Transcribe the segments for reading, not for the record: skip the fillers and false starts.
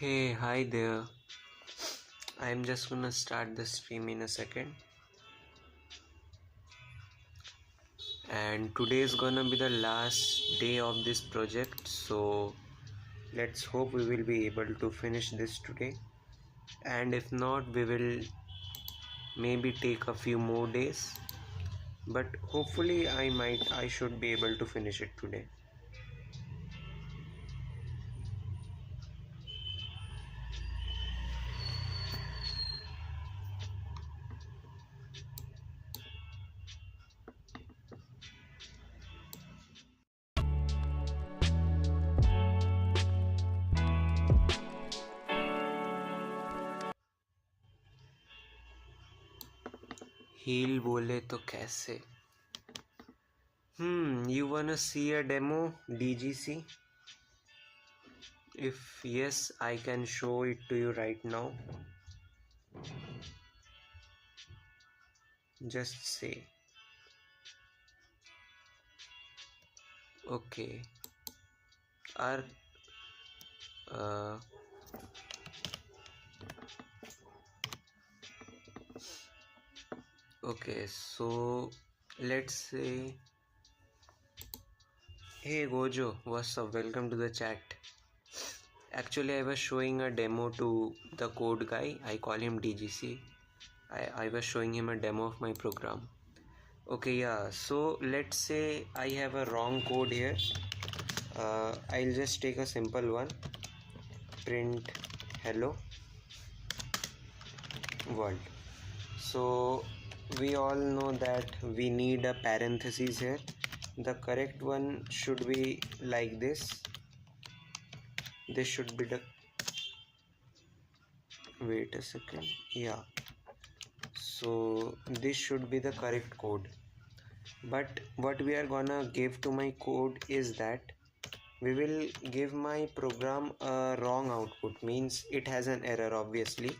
Hey, hi there. I'm just gonna start the stream in a second. And today is gonna be the last day of this project, so let's hope we will be able to finish this today. And if not, we will maybe take a few more days. But hopefully, I should be able to finish it today. Heal बोले तो कैसे? You wanna see a demo, DGC? If yes, I can show it to you right now. Just say. Okay. Our uh, okay, so let's say, hey Gojo, what's up? Welcome to the chat. Actually, I was showing a demo to the code guy. I call him DGC. I was showing him a demo of my program. Okay, yeah, so let's say I have a wrong code here. I'll just take a simple one. Print hello world. So we all know that we need a parenthesis here. The correct one should be like this. This should be the, wait a second, yeah, so this should be the correct code. But what we are gonna give to my code is that we will give my program a wrong output, means it has an error obviously.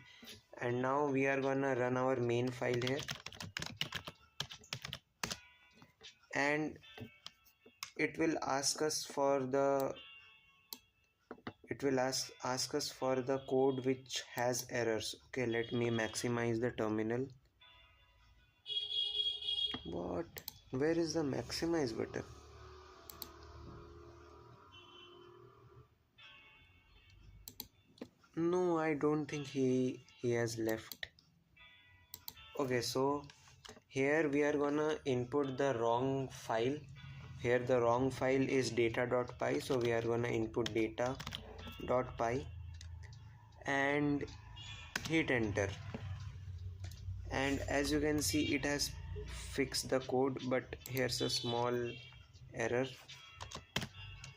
And now we are gonna run our main file here, and it will ask us for the code which has errors. Okay, let me maximize the terminal. What? Where is the maximize button? No, I don't think he has left. Okay, so here we are gonna input the wrong file. Here the wrong file is data.py, so we are gonna input data.py and hit enter. And as you can see, it has fixed the code, but here's a small error.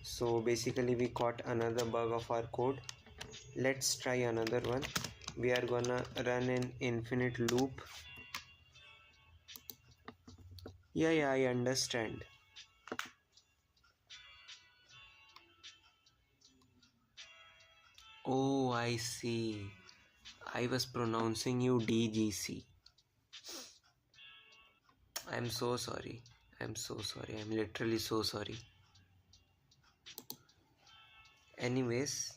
So basically we caught another bug of our code. Let's try another one. We are gonna run an infinite loop. Yeah, I understand. Oh, I see. I was pronouncing you DGC. I'm so sorry. I'm literally so sorry. Anyways,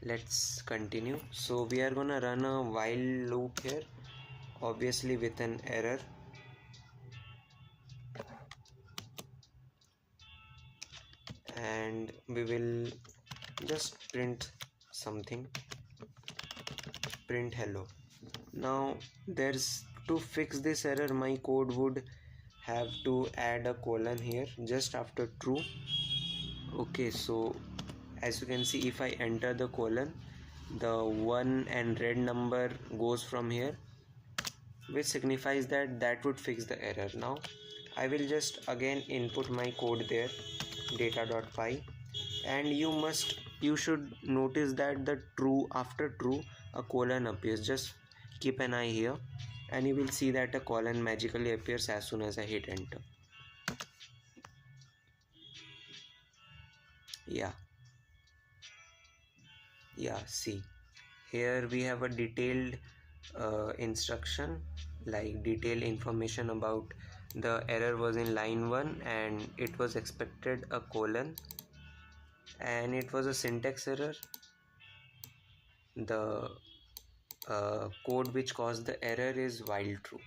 let's continue. So we are gonna run a while loop here, obviously with an error. And we will just print something, print hello. Now there's, to fix this error, my code would have to add a colon here just after true. Okay, so as you can see, if I enter the colon, the 1 and red number goes from here, which signifies that would fix the error. Now I will just again input my code there, data.py, and you should notice that the true, after true, a colon appears. Just keep an eye here and you will see that a colon magically appears as soon as I hit enter. Yeah, see, here we have a detailed instruction, like detailed information about the error was in line 1 and it was expected a colon, and it was a syntax error. the code which caused the error is while true.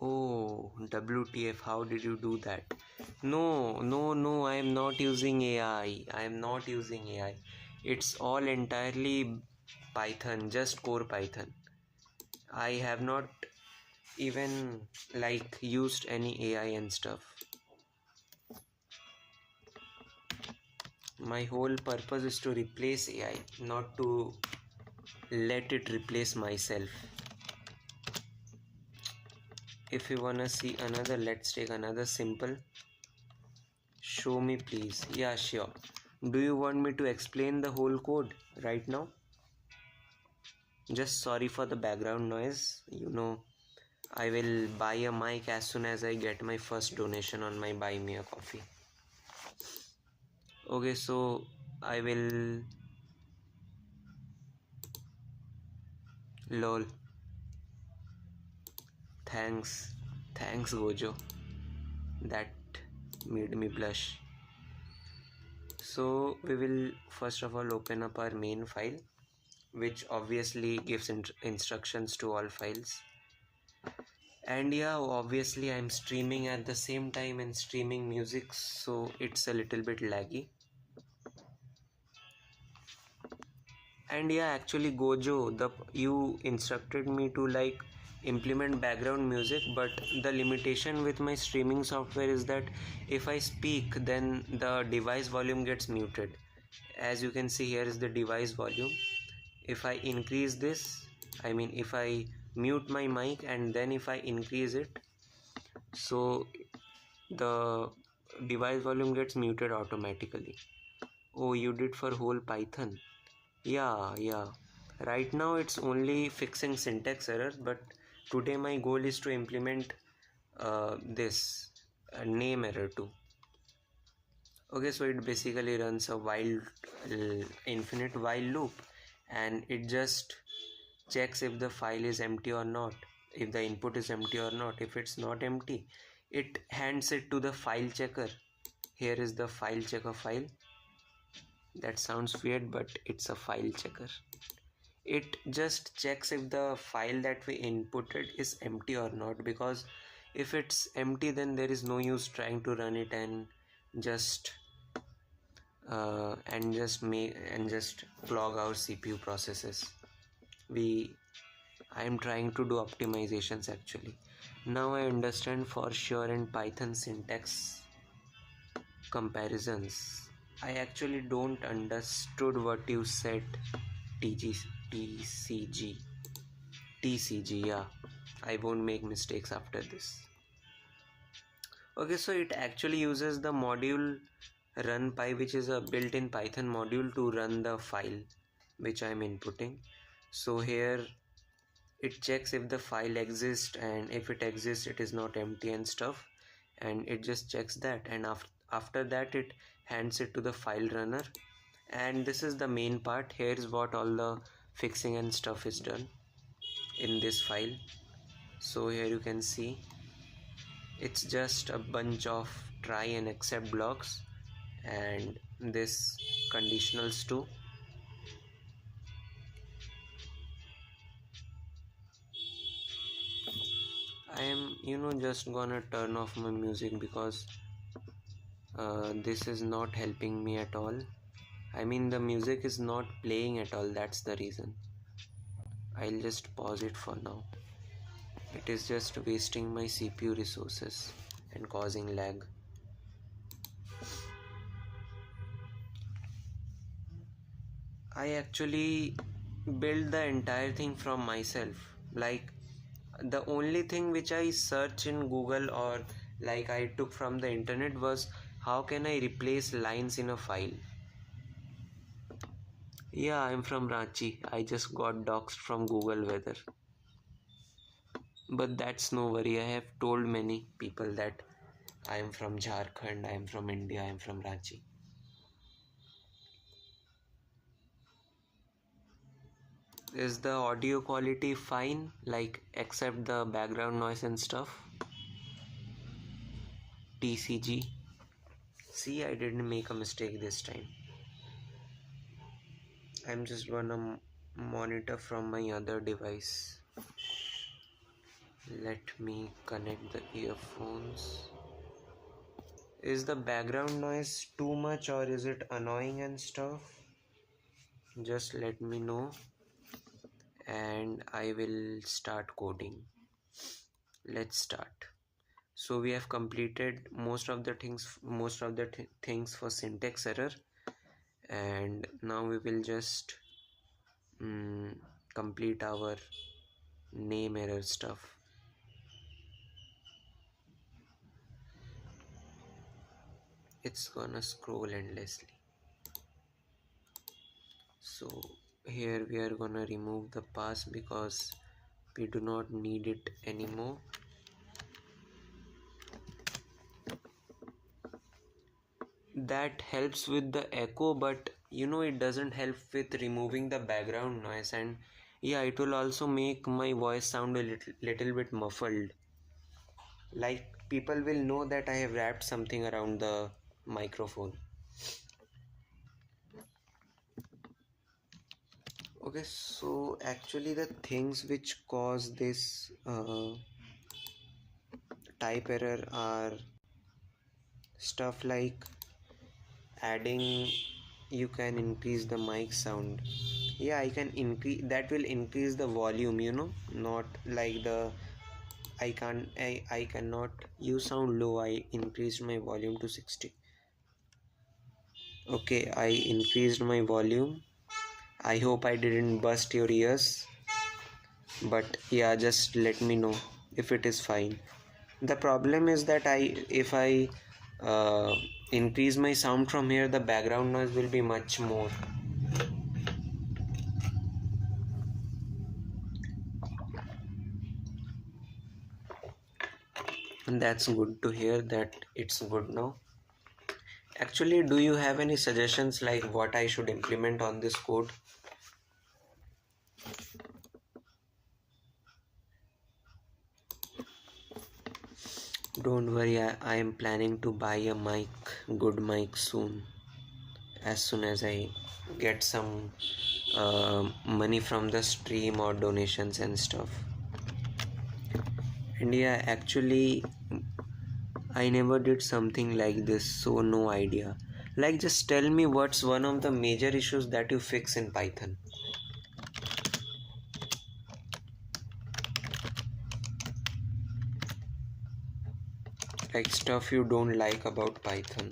Oh, WTF, how did you do that? No, no, no, I am not using AI. I am not using AI. It's all entirely Python, just core Python. I have not even like used any AI and stuff. My whole purpose is to replace AI, not to let it replace myself. If you wanna see another, let's take another simple. Show me please. Yeah, sure. Do you want me to explain the whole code right now? Just sorry for the background noise. I will buy a mic as soon as I get my first donation on my Buy Me a Coffee. Okay, so I will... Lol. Thanks. Thanks, Gojo. That made me blush. So we will first of all open up our main file, which obviously gives instructions to all files. And yeah, obviously I'm streaming at the same time and streaming music, so it's a little bit laggy. And yeah, actually Gojo, you instructed me to like implement background music, but the limitation with my streaming software is that if I speak, then the device volume gets muted. As you can see, here is the device volume. If I increase this, if I mute my mic and then if I increase it, so the device volume gets muted automatically. Oh, you did for whole Python. Yeah. Right now it's only fixing syntax errors, but today my goal is to implement this name error too. Okay, so it basically runs a infinite while loop, and it just checks if the file is empty or not, if the input is empty or not. If it's not empty, it hands it to the file checker. Here is the file checker file. That sounds weird, but it's a file checker. It just checks if the file that we inputted is empty or not, because if it's empty, then there is no use trying to run it and just clog our CPU processes. I am trying to do optimizations actually. Now I understand for sure in Python syntax comparisons. I actually don't understood what you said. TCG, yeah. I won't make mistakes after this. Okay, so it actually uses the module runpy, which is a built-in Python module to run the file which I am inputting. So here it checks if the file exists, and if it exists, it is not empty and stuff, and it just checks that, and after that it hands it to the file runner. And this is the main part. Here is what all the fixing and stuff is done in this file. So here you can see it's just a bunch of try and except blocks and this conditionals too. I am just gonna turn off my music because this is not helping me at all. The music is not playing at all, that's the reason. I'll just pause it for now. It is just wasting my CPU resources and causing lag. I actually built the entire thing from myself. Like, the only thing which I search in Google or like I took from the internet was how can I replace lines in a file. Yeah, I'm from Ranchi. I just got doxed from Google Weather. But that's no worry. I have told many people that I am from Jharkhand, I am from India, I am from Ranchi. Is the audio quality fine? Like, except the background noise and stuff? TCG. See, I didn't make a mistake this time. I'm just gonna monitor from my other device. Let me connect the earphones. Is the background noise too much or is it annoying and stuff? Just let me know and I will start coding. Let's start. So we have completed most of the things for syntax error, and now we will just complete our name error stuff. It's gonna scroll endlessly. So here we are gonna remove the pass because we do not need it anymore. That helps with the echo, but it doesn't help with removing the background noise, and yeah, it will also make my voice sound a little bit muffled. Like people will know that I have wrapped something around the microphone. Okay, so actually the things which cause this type error are stuff like adding, you can increase the mic sound. Yeah, I can increase, that will increase the volume, not like the I cannot, you sound low. I increased my volume to 60. Okay, I increased my volume. I hope I didn't bust your ears, but yeah, just let me know if it is fine. The problem is that if I uh, increase my sound from here, the background noise will be much more. And that's good to hear that it's good now. Actually, do you have any suggestions like what I should implement on this code? Don't worry, I am planning to buy a mic, good mic soon. As soon as I get some money from the stream or donations and stuff. And yeah, actually, I never did something like this, so no idea. Like, just tell me what's one of the major issues that you fix in Python. Like stuff you don't like about Python.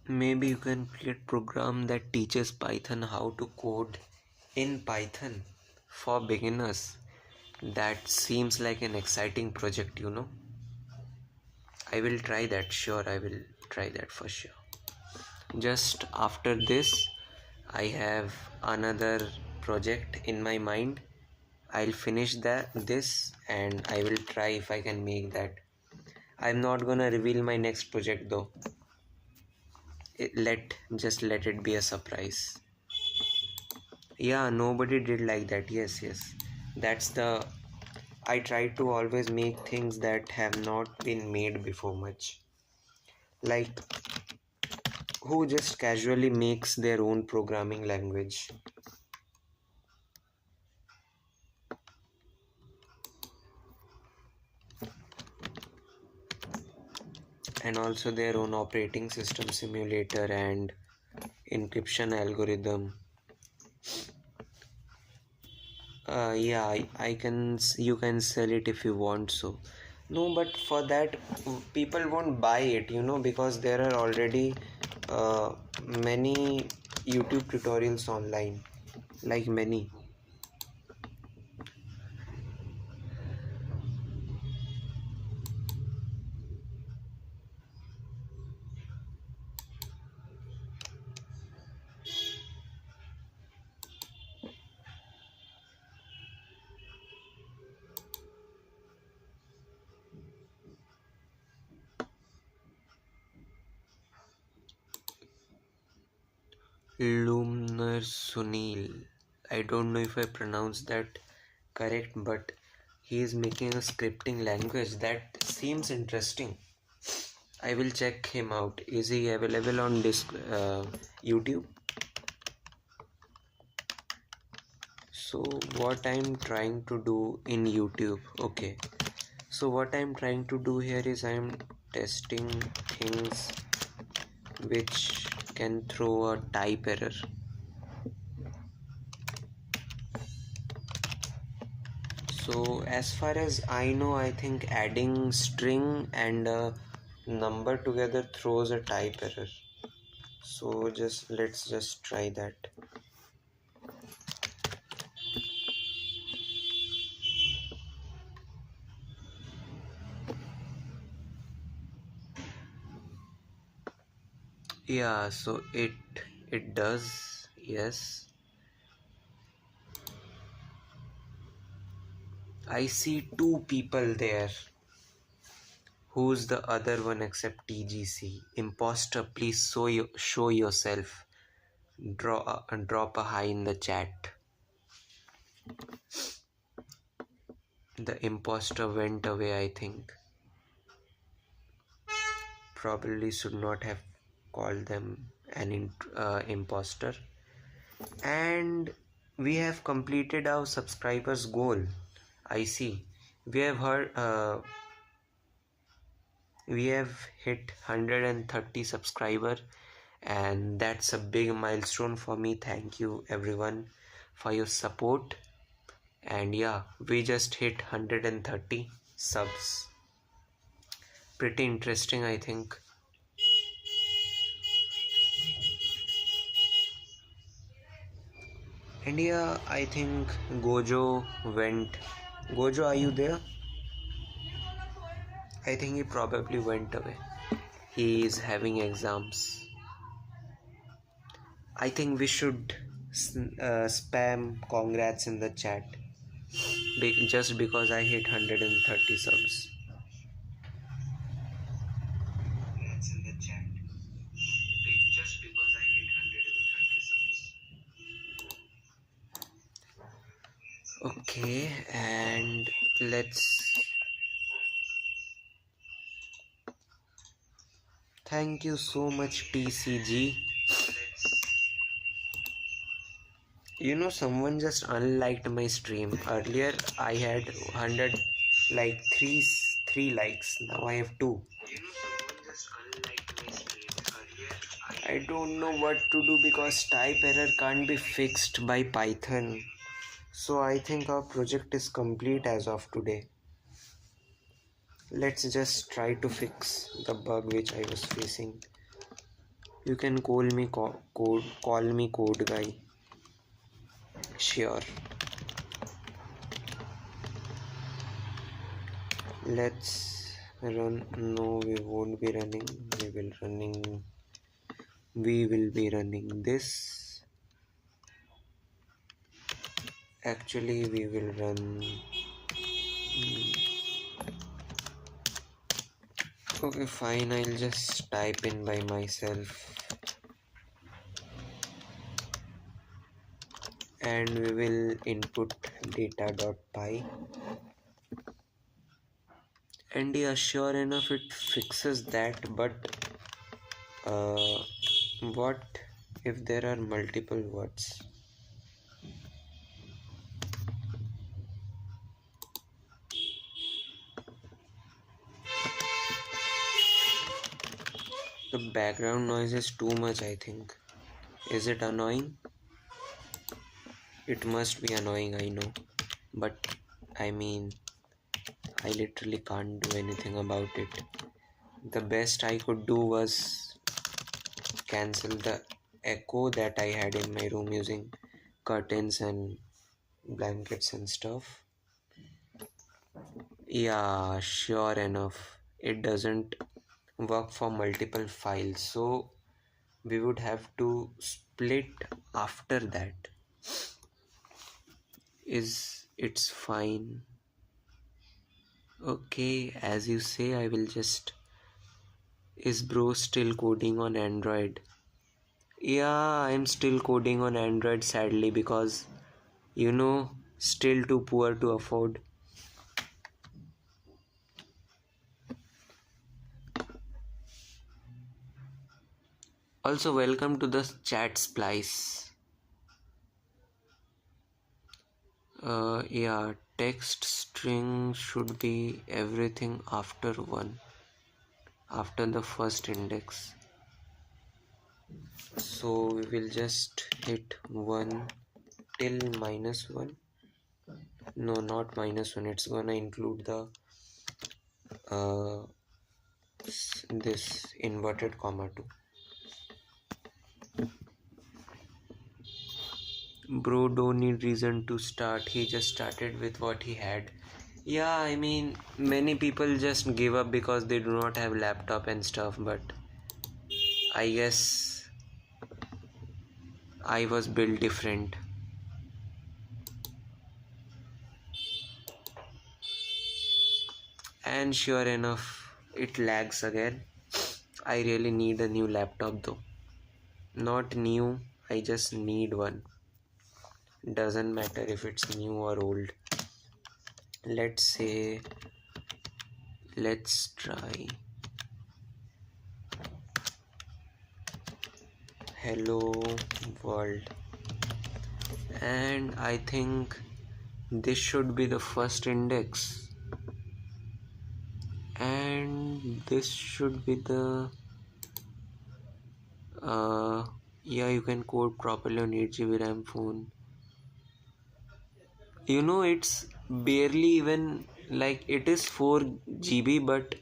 Maybe you can create program that teaches Python how to code in Python for beginners. That seems like an exciting project. I will try that, sure, I will try that for sure. Just after this, I have another project in my mind. I'll finish this and I will try if I can make that. I'm not gonna reveal my next project though. Just let it be a surprise. Yeah, nobody did like that. Yes. That's the I try to always make things that have not been made before much. Like who just casually makes their own programming language? And also their own operating system simulator and encryption algorithm. Yeah, I can. You can sell it if you want so. No, but for that, people won't buy it, because there are already many YouTube tutorials online, like many. Lumnar Sunil. I don't know if I pronounced that correct, but he is making a scripting language that seems interesting. I will check him out. Is he available on YouTube? So what I'm trying to do in YouTube, okay. So what I'm trying to do here is I'm testing things which can throw a type error. So as far as I know, I think adding string and a number together throws a type error. So let's just try that. Yeah, so it does, yes. I see two people there. Who's the other one except TGC? Imposter, please show yourself. Drop a hi in the chat. The imposter went away, I think. Probably should not have called them an imposter. And we have completed our subscribers goal. I see. We have we have hit 130 subscriber, and that's a big milestone for me. Thank you everyone for your support. And yeah, we just hit 130 subs. Pretty interesting, I think. And yeah, I think Gojo went. Gojo, are you there? I think he probably went away. He is having exams. I think we should spam congrats in the chat just because I hit 130 subs. Congrats in the chat just because I hit 130 subs. Okay, and let's. Thank you so much, TCG. You know, someone just unliked my stream. Earlier I had 100, like three likes. Now I have 2. You know, someone just unliked my stream. Earlier I don't know what to do because type error can't be fixed by Python. So I think our project is complete as of today. Let's just try to fix the bug which I was facing. You can call me code guy. Sure. Let's run. No, we won't be running. We will be running this. Actually, we will run. Okay, fine. I'll just type in by myself. And we will input data.py. And yeah, sure enough, it fixes that. But what if there are multiple words? The background noise is too much, I think. Is it annoying? It must be annoying, I know. But I mean, I literally can't do anything about it. The best I could do was cancel the echo that I had in my room using curtains and blankets and stuff. Yeah, sure enough, it doesn't work for multiple files, so we would have to split after that. It's fine. Okay, as you say, I will just. Is bro still coding on Android? Yeah, I'm still coding on Android sadly because, still too poor to afford. Also, welcome to the chat splice. Yeah, text string should be everything after one, after the first index. So we will just hit 1 till -1. No, not -1. It's gonna include the this inverted comma too. Bro, don't need reason to start. He just started with what he had. Yeah, I mean, many people just give up because they do not have laptop and stuff, but I guess I was built different. And sure enough, it lags again. I really need a new laptop though. Not new, I just need one. Doesn't matter if it's new or old. Let's say, let's try hello world, and I think this should be the first index, and this should be the yeah, you can code properly on 8 GB RAM phone. It's barely even like it is 4 GB, but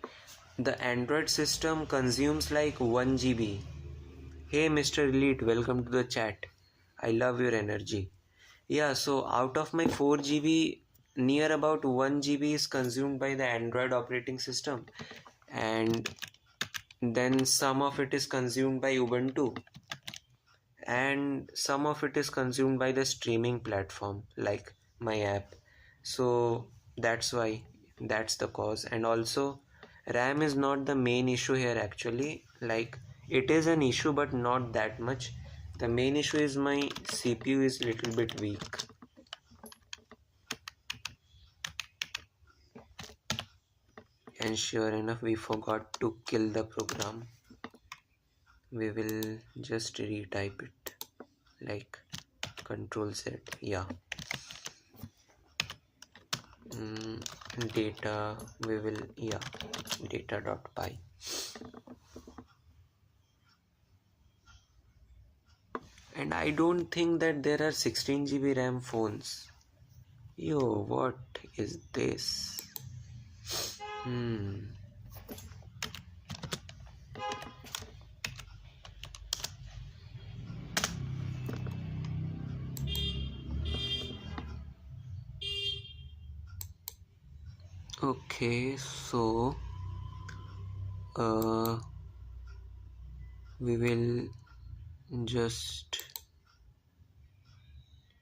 the Android system consumes like 1 GB. Hey Mr. Elite, welcome to the chat. I love your energy. Yeah, so out of my 4 GB, near about 1 GB is consumed by the Android operating system, and then some of it is consumed by Ubuntu, and some of it is consumed by the streaming platform like my app. So that's the cause. And also, RAM is not the main issue here actually. Like, it is an issue but not that much. The main issue is my CPU is little bit weak. And sure enough, we forgot to kill the program. We will just retype it like Control Z. Yeah. Data, we will, yeah, data.py. And I don't think that there are 16 GB RAM phones. Yo, what is this? Okay, so we will just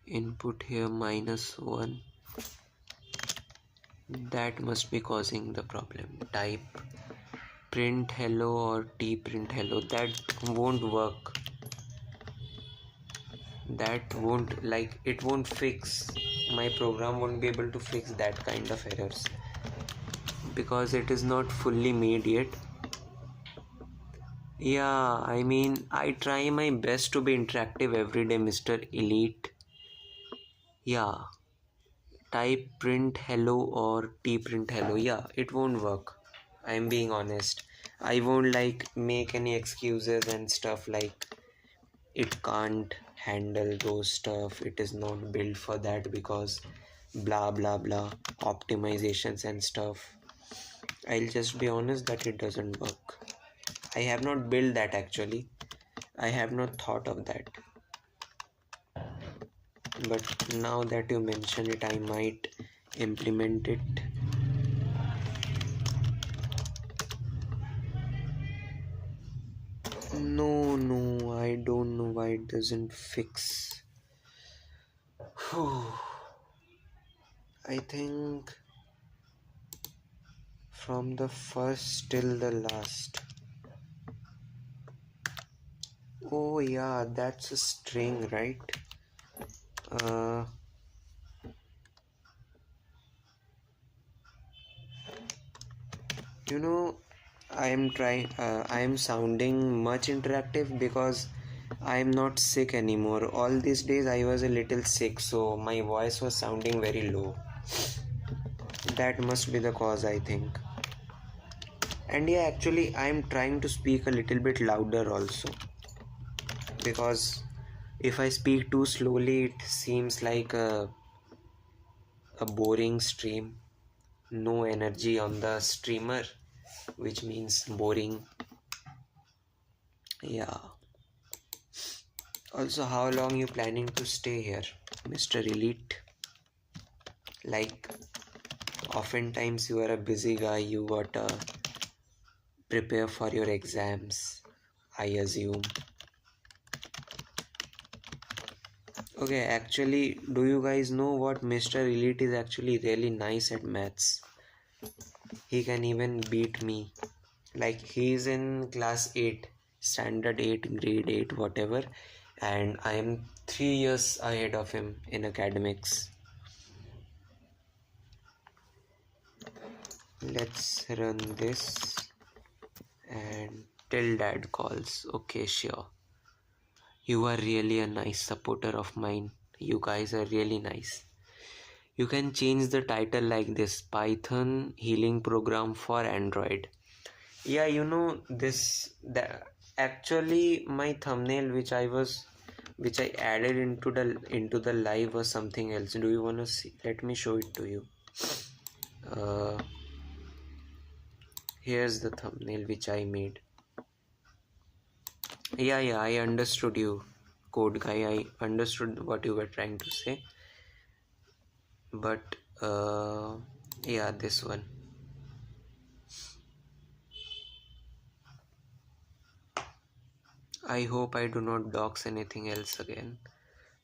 input here -1. That must be causing the problem. Type print hello or t print hello. That won't work. That won't, like, it won't fix. My program won't be able to fix that kind of errors because it is not fully made yet. Yeah, I mean, I try my best to be interactive every day, Mr. Elite. Yeah, type print hello or t print hello. Yeah, it won't work. I'm being honest. I won't like make any excuses and stuff like it can't handle those stuff. It is not built for that because blah blah blah optimizations and stuff. I'll just be honest that it doesn't work. I have not built that actually. I have not thought of that. But now that you mention it, I might implement it. No, I don't know why it doesn't fix. I think from the first till the last. Oh yeah, that's a string, right? Uh, you know, I am sounding much interactive because I am not sick anymore. All these days I was a little sick, so my voice was sounding very low. That must be the cause, I think. And yeah, actually, I am trying to speak a little bit louder also, because if I speak too slowly, it seems like a boring stream. No energy on the streamer, which means boring. Yeah. Also, how long you planning to stay here, Mr. Elite? Like, oftentimes you are a busy guy, you gotta prepare for your exams, I assume. Okay, actually, do you guys know what Mr. Elite is actually really nice at maths? He can even beat me. Like, he is in class 8, standard 8, grade 8, whatever, and I am 3 years ahead of him in academics. Let's run this and till dad calls. Okay, sure. You are really a nice supporter of mine. You guys are really nice. You can change the title like this: Python Healing Program for Android. Yeah, you know this. Actually, my thumbnail, which I added into the live, was something else. Do you wanna see? Let me show it to you. Uh, Here's the thumbnail which I made. Yeah, I understood you, code guy. I understood what you were trying to say. But yeah, this one. I hope I do not dox anything else again.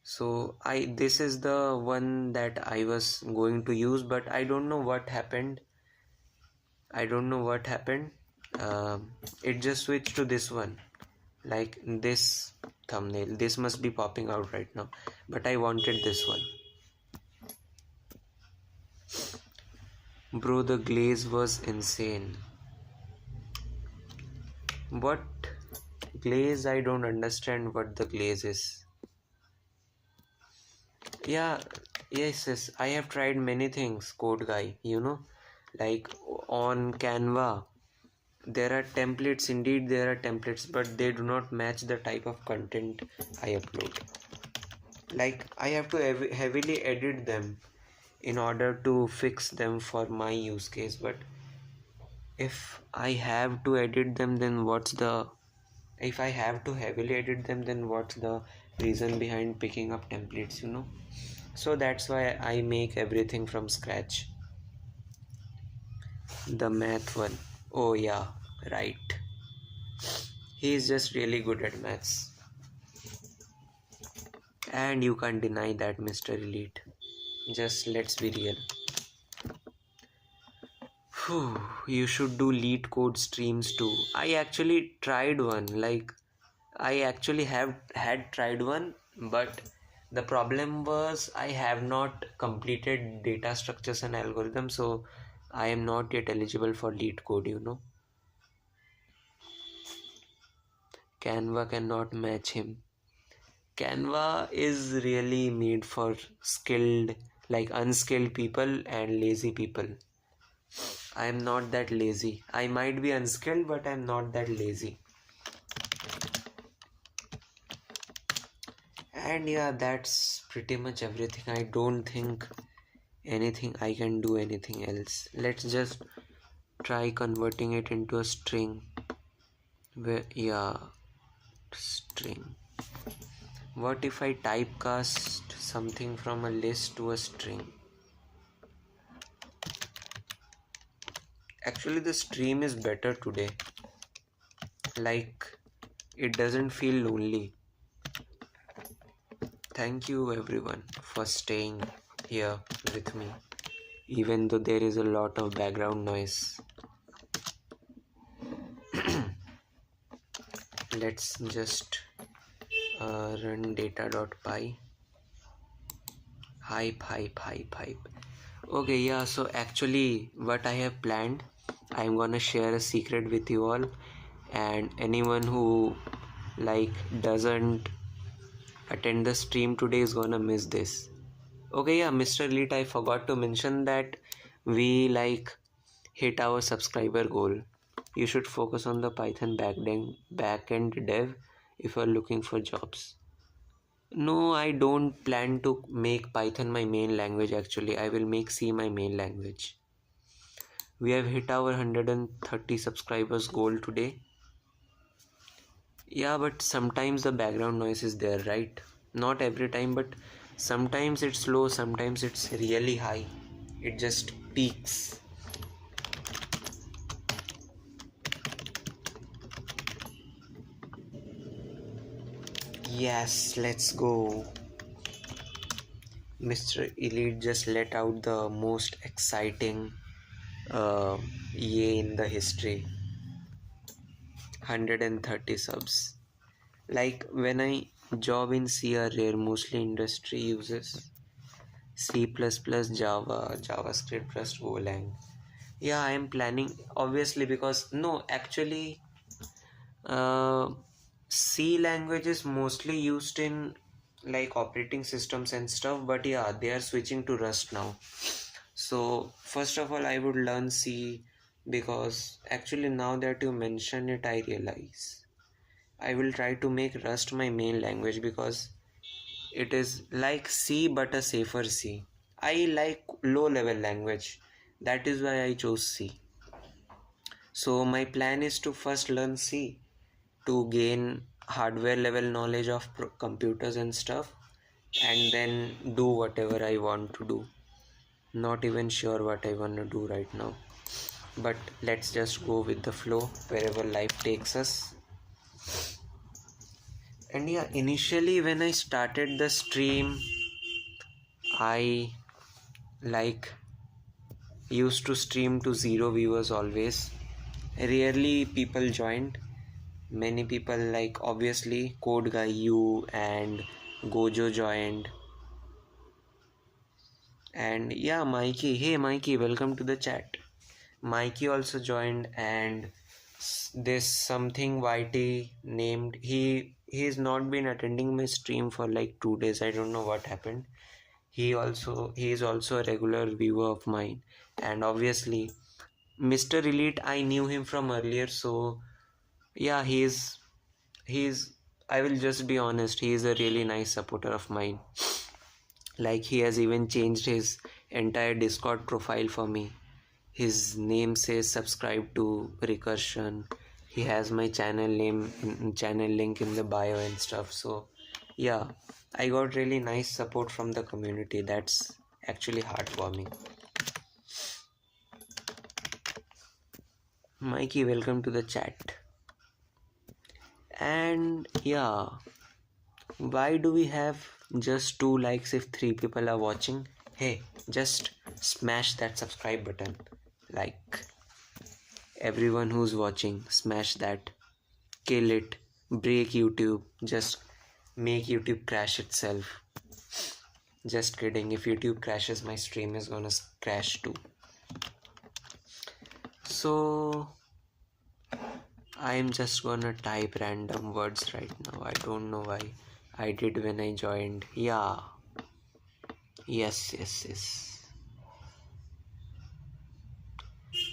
So this is the one that I was going to use, but I don't know what happened. It just switched to this one, like this thumbnail. This must be popping out right now, but I wanted this one. Bro, the glaze was insane. What glaze? I don't understand what the glaze is. Yeah, yes, I have tried many things, code guy, like on Canva. There are templates, indeed, there are templates, but they do not match the type of content I upload. Like, I have to heavily edit them in order to fix them for my use case, but if I have to edit them, then if I have to heavily edit them, then what's the reason behind picking up templates? So that's why I make everything from scratch. The math one. Oh yeah, right. He is just really good at maths. And you can't deny that, Mr. Elite. Just let's be real. Whew, you should do lead code streams too. I actually tried one. Like, I actually had tried one, but the problem was I have not completed data structures and algorithms, so I am not yet eligible for lead code. Canva cannot match him. Canva is really made for skilled, like unskilled people and lazy people. I am not that lazy. I might be unskilled, but I am not that lazy. And yeah, that's pretty much everything. I don't think I can do anything else. Let's just try converting it into a string. String. What if I typecast something from a list to a string? Actually, the stream is better today. Like, it doesn't feel lonely. Thank you everyone for staying here with me, even though there is a lot of background noise. Let's just run data.py hype. Okay, yeah, so actually what I have planned, I'm gonna share a secret with you all, and anyone who like doesn't attend the stream today is gonna miss this. Okay, yeah, Mr. Elite, I forgot to mention that we like hit our subscriber goal. You should focus on the Python backend dev if you're looking for jobs. No, I don't plan to make Python my main language actually. I will make C my main language. We have hit our 130 subscribers goal today. Yeah, but sometimes the background noise is there, right? Not every time, but sometimes it's low, sometimes it's really high. It just peaks. Yes, let's go. Mr. Elite just let out the most exciting yay in the history. 130 subs. Like when I job in C are rare, mostly industry uses C++, Java, JavaScript plus Golang. Yeah, I am planning obviously because no, actually uh, C language is mostly used in like operating systems and stuff, but yeah, they are switching to Rust now. So first of all, I would learn C because actually now that you mention it, I realize I will try to make Rust my main language because it is like C but a safer C. I like low level language. That is why I chose C. So my plan is to first learn C to gain hardware level knowledge of computers and stuff, and then do whatever I want to do. Not even sure what I want to do right now, but let's just go with the flow wherever life takes us. And yeah, initially when I started the stream, I like used to stream to 0 viewers always. Rarely people joined. Many people like obviously Code Guy you and Gojo joined. And yeah, Mikey, hey Mikey, welcome to the chat. Mikey also joined, and this something YT named, he's not been attending my stream for like 2 days. I don't know what happened. He is also a regular viewer of mine, and obviously Mr. Elite, I knew him from earlier, so yeah, he's I will just be honest, he is a really nice supporter of mine. Like he has even changed his entire Discord profile for me. His name says subscribe to Recursion. He has my channel link in the bio and stuff. So yeah, I got really nice support from the community. That's actually heartwarming. Mikey, welcome to the chat. And yeah, why do we have just 2 likes if 3 people are watching? Hey, just smash that subscribe button. Like everyone who's watching, smash that. Kill it. Break YouTube. Just make YouTube crash itself. Just kidding. If YouTube crashes, my stream is gonna crash too. So I'm just gonna type random words right now. I don't know why I did when I joined. Yeah. Yes.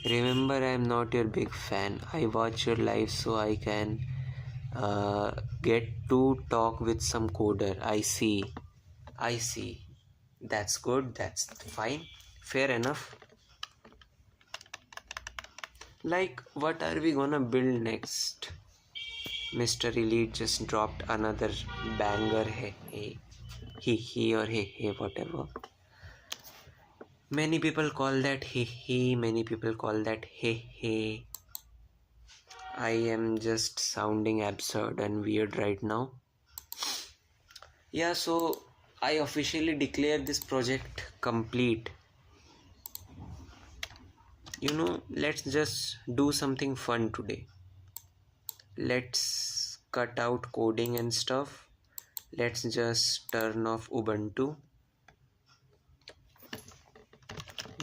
Remember, I'm not your big fan. I watch your live so I can get to talk with some coder. I see. That's good. That's fine. Fair enough. Like, what are we gonna build next? Mr. Elite just dropped another banger. Hey, he or hey, whatever. Many people call that he, many people call that hey. I am just sounding absurd and weird right now. Yeah, so I officially declare this project complete. Let's just do something fun today. Let's cut out coding and stuff Let's just turn off Ubuntu.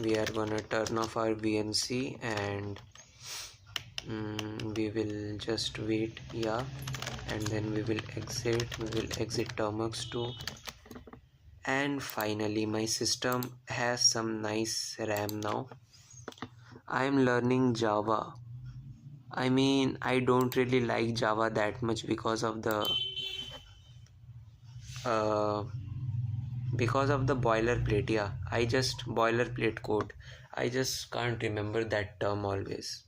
We are gonna turn off our VNC and we will just wait, yeah, and then we will exit Tommorow 2, and finally my system has some nice RAM now. I am learning Java. I mean, I don't really like Java that much because of the uh, boilerplate. Yeah, I just boilerplate code. I just can't remember that term always.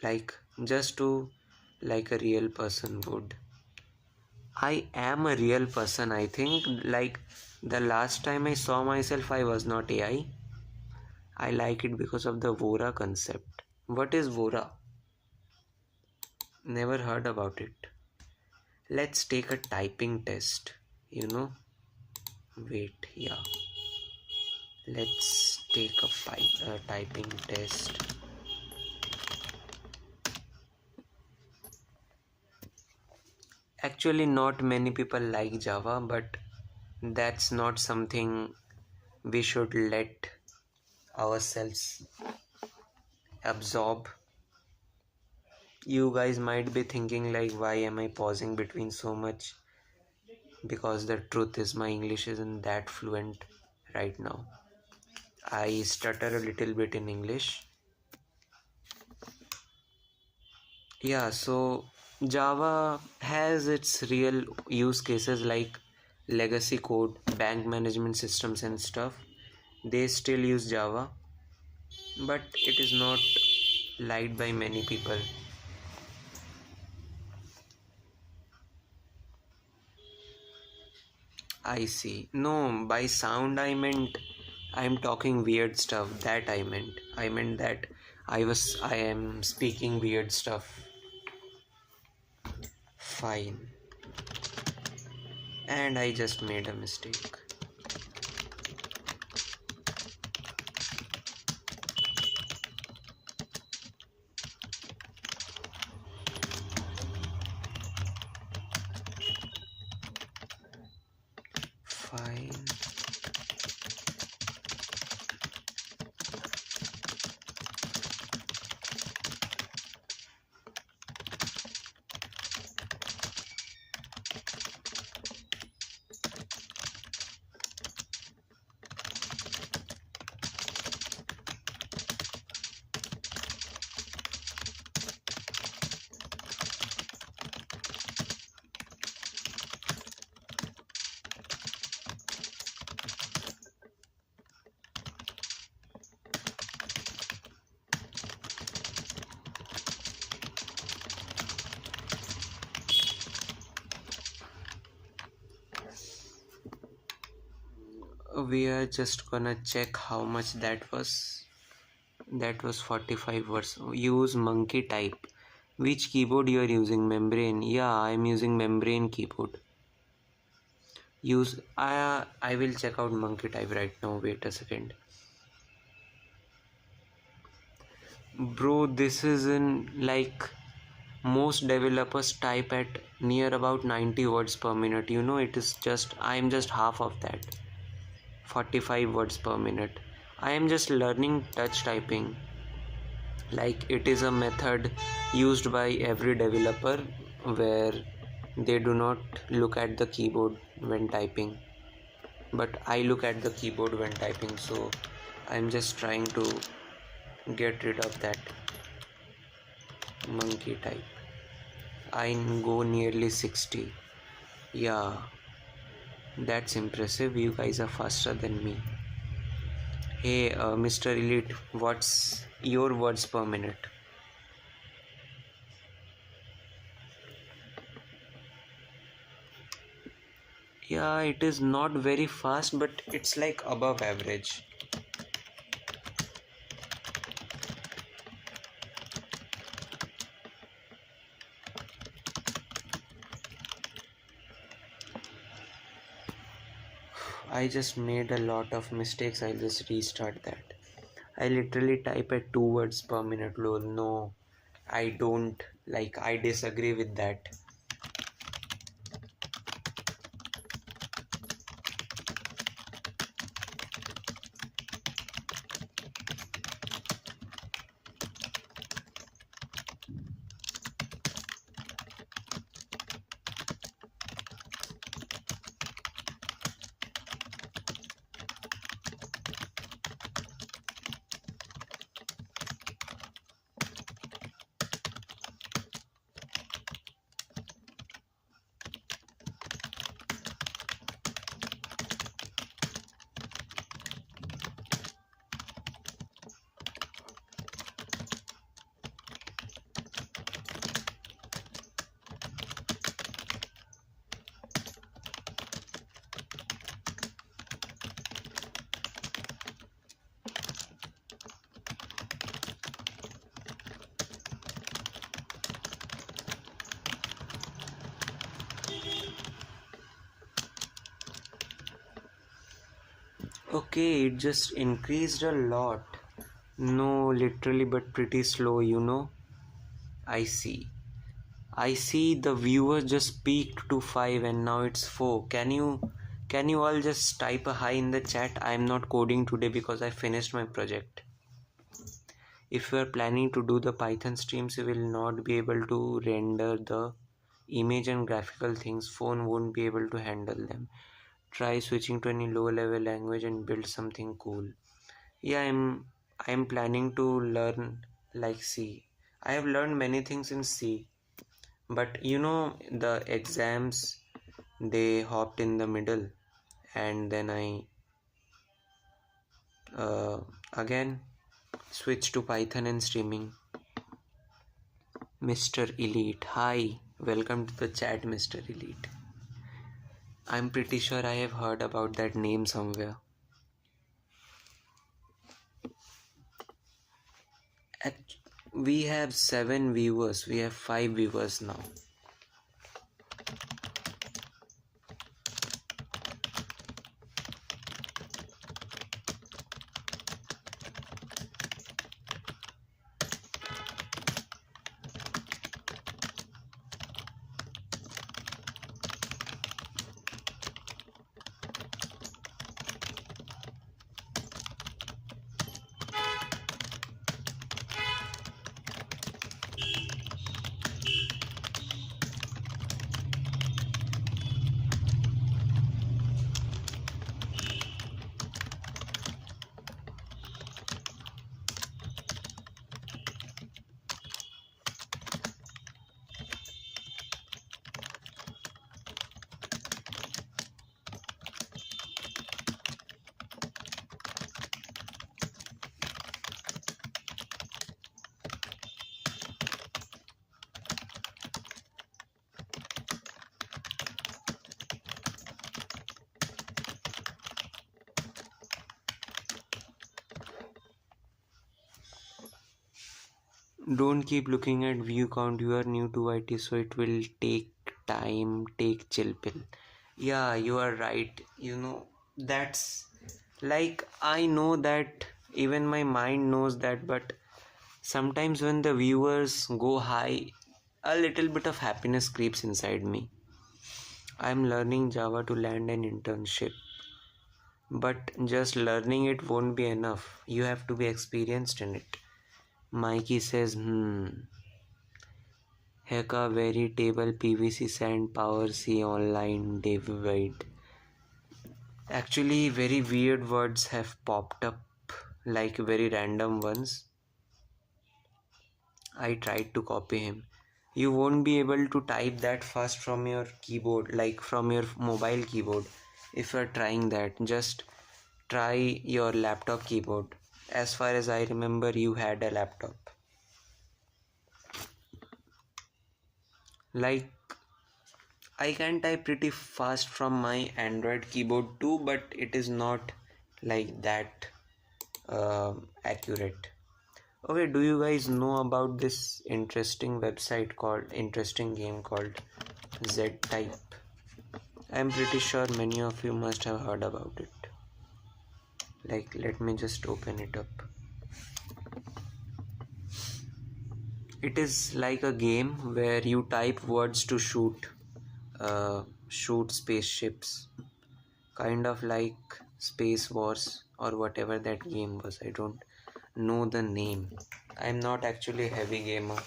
Like, just to like a real person would. I am a real person, I think. Like, the last time I saw myself, I was not AI. I like it because of the Vora concept. What is Vora? Never heard about it. Let's take a typing test. You know? Wait, yeah. Let's take a typing test. Actually, not many people like Java, but that's not something we should let ourselves absorb. You guys might be thinking like, why am I pausing between so much? Because the truth is my English isn't that fluent right now. I stutter a little bit in English. Yeah, so Java has its real use cases like legacy code, bank management systems and stuff. They still use Java, but it is not liked by many people. I see. No, by sound I meant I'm talking weird stuff. That I meant. I meant that I am speaking weird stuff. Fine. And I just made a mistake. Fine. We are just gonna check how much that was. That was 45 words. Use monkey type. Which keyboard you are using? Membrane. Yeah, I'm using membrane keyboard. Use I will check out monkey type right now. Wait a second. Bro, this is in like most developers type at near about 90 words per minute. You know, it is just I'm just half of that. 45 words per minute. I am just learning touch typing. Like, it is a method used by every developer where they do not look at the keyboard when typing, but I look at the keyboard when typing, so I'm just trying to get rid of that monkey type. I go nearly 60. Yeah, that's impressive. You guys are faster than me. Hey, Mr. Elite, what's your words per minute? Yeah, it is not very fast, but it's like above average. I just made a lot of mistakes. I'll just restart that. I literally type at 2 words per minute. Lol, no, I don't. Like, I disagree with that. Okay, it just increased a lot. No, literally, but pretty slow, you know. I see. I see the viewers just peaked to 5 and now it's 4. Can you all just type a hi in the chat? I am not coding today because I finished my project. If you are planning to do the Python streams, you will not be able to render the image and graphical things. Phone won't be able to handle them. Try switching to any low level language and build something cool. Yeah, I'm planning to learn like C. I have learned many things in C, but you know the exams they hopped in the middle, and then I uh, again switched to Python and streaming. Mr. Elite, hi, welcome to the chat, Mr. Elite. I'm pretty sure I have heard about that name somewhere. We have 7 viewers, we have 5 viewers now. Don't keep looking at view count. You are new to IT, so it will take time. Take chill pill. Yeah, you are right. You know, that's like I know that, even my mind knows that, but sometimes when the viewers go high, a little bit of happiness creeps inside me. I'm learning Java to land an internship. But just learning it won't be enough. You have to be experienced in it. Mikey says, Heka veritable PVC sand power C online David. Actually, very weird words have popped up, like very random ones. I tried to copy him. You won't be able to type that fast from your keyboard, like from your mobile keyboard. If you're trying that, just try your laptop keyboard. As far as I remember, you had a laptop. Like, I can type pretty fast from my Android keyboard too, but it is not like that accurate. Okay, do you guys know about this interesting game called Z-Type? I'm pretty sure many of you must have heard about it. Like, let me just open it up. It is like a game where you type words to shoot spaceships, kind of like Space Wars or whatever that game was. I don't know the name. I'm not actually a heavy gamer.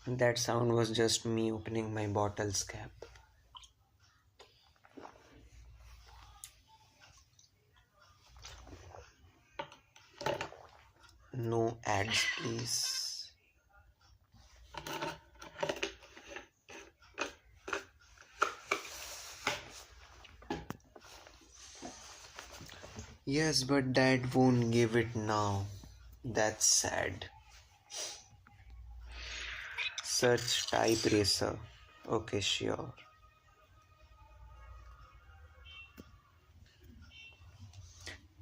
That sound was just me opening my bottle's cap. No ads, please. Yes, but Dad won't give it now. That's sad. Search type racer. Okay, sure.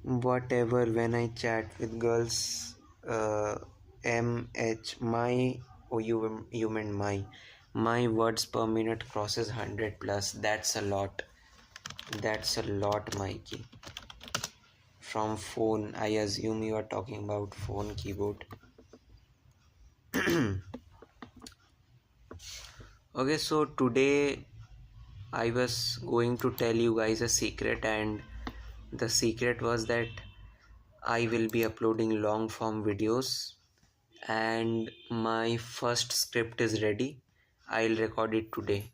Whatever, when I chat with girls, you meant my words per minute crosses 100 plus. That's a lot. That's a lot, Mikey. From phone, I assume you are talking about phone keyboard. Okay, so today I was going to tell you guys a secret, and the secret was that I will be uploading long form videos, and my first script is ready. I'll record it today.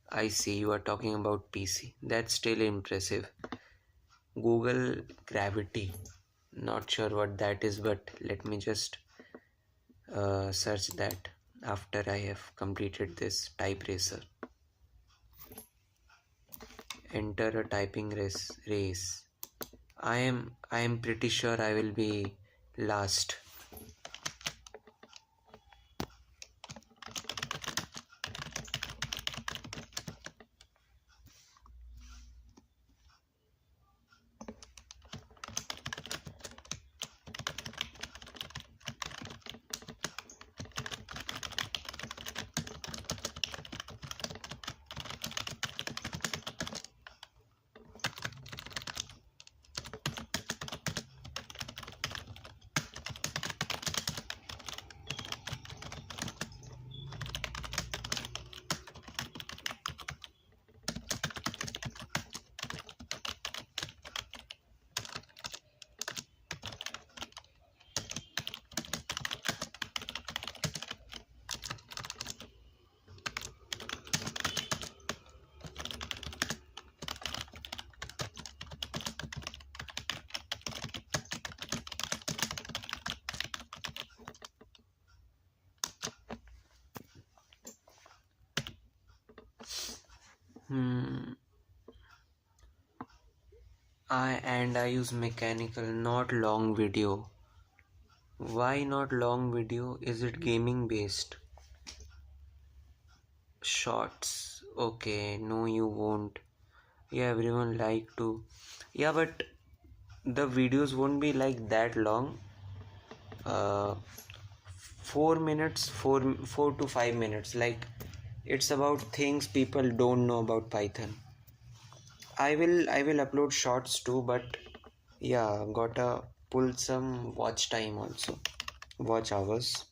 I see you are talking about PC. That's still impressive. Google Gravity. Not sure what that is, but let me just search that after I have completed this type racer. Enter a typing race. I am pretty sure I will be last. I use mechanical, not long video. Why not long video? Is it gaming based? Shorts. Okay, no, you won't. Yeah, everyone like to. Yeah, but the videos won't be like that long. 4 minutes, 4 to 5 minutes. Like, it's about things people don't know about Python. I will upload shorts too, but yeah, gotta pull some watch time also. Watch hours.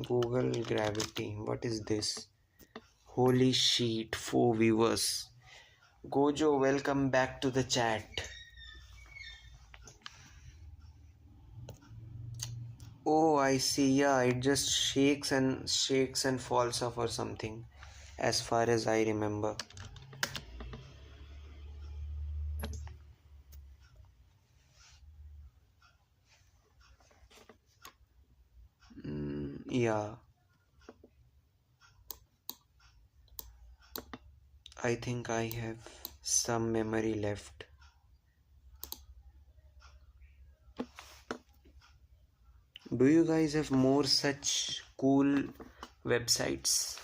Google Gravity. What is this? Holy shit, 4 viewers. Gojo, welcome back to the chat. Oh, I see. Yeah, it just shakes and falls off or something, as far as I remember. Yeah, I think I have some memory left. Do you guys have more such cool websites?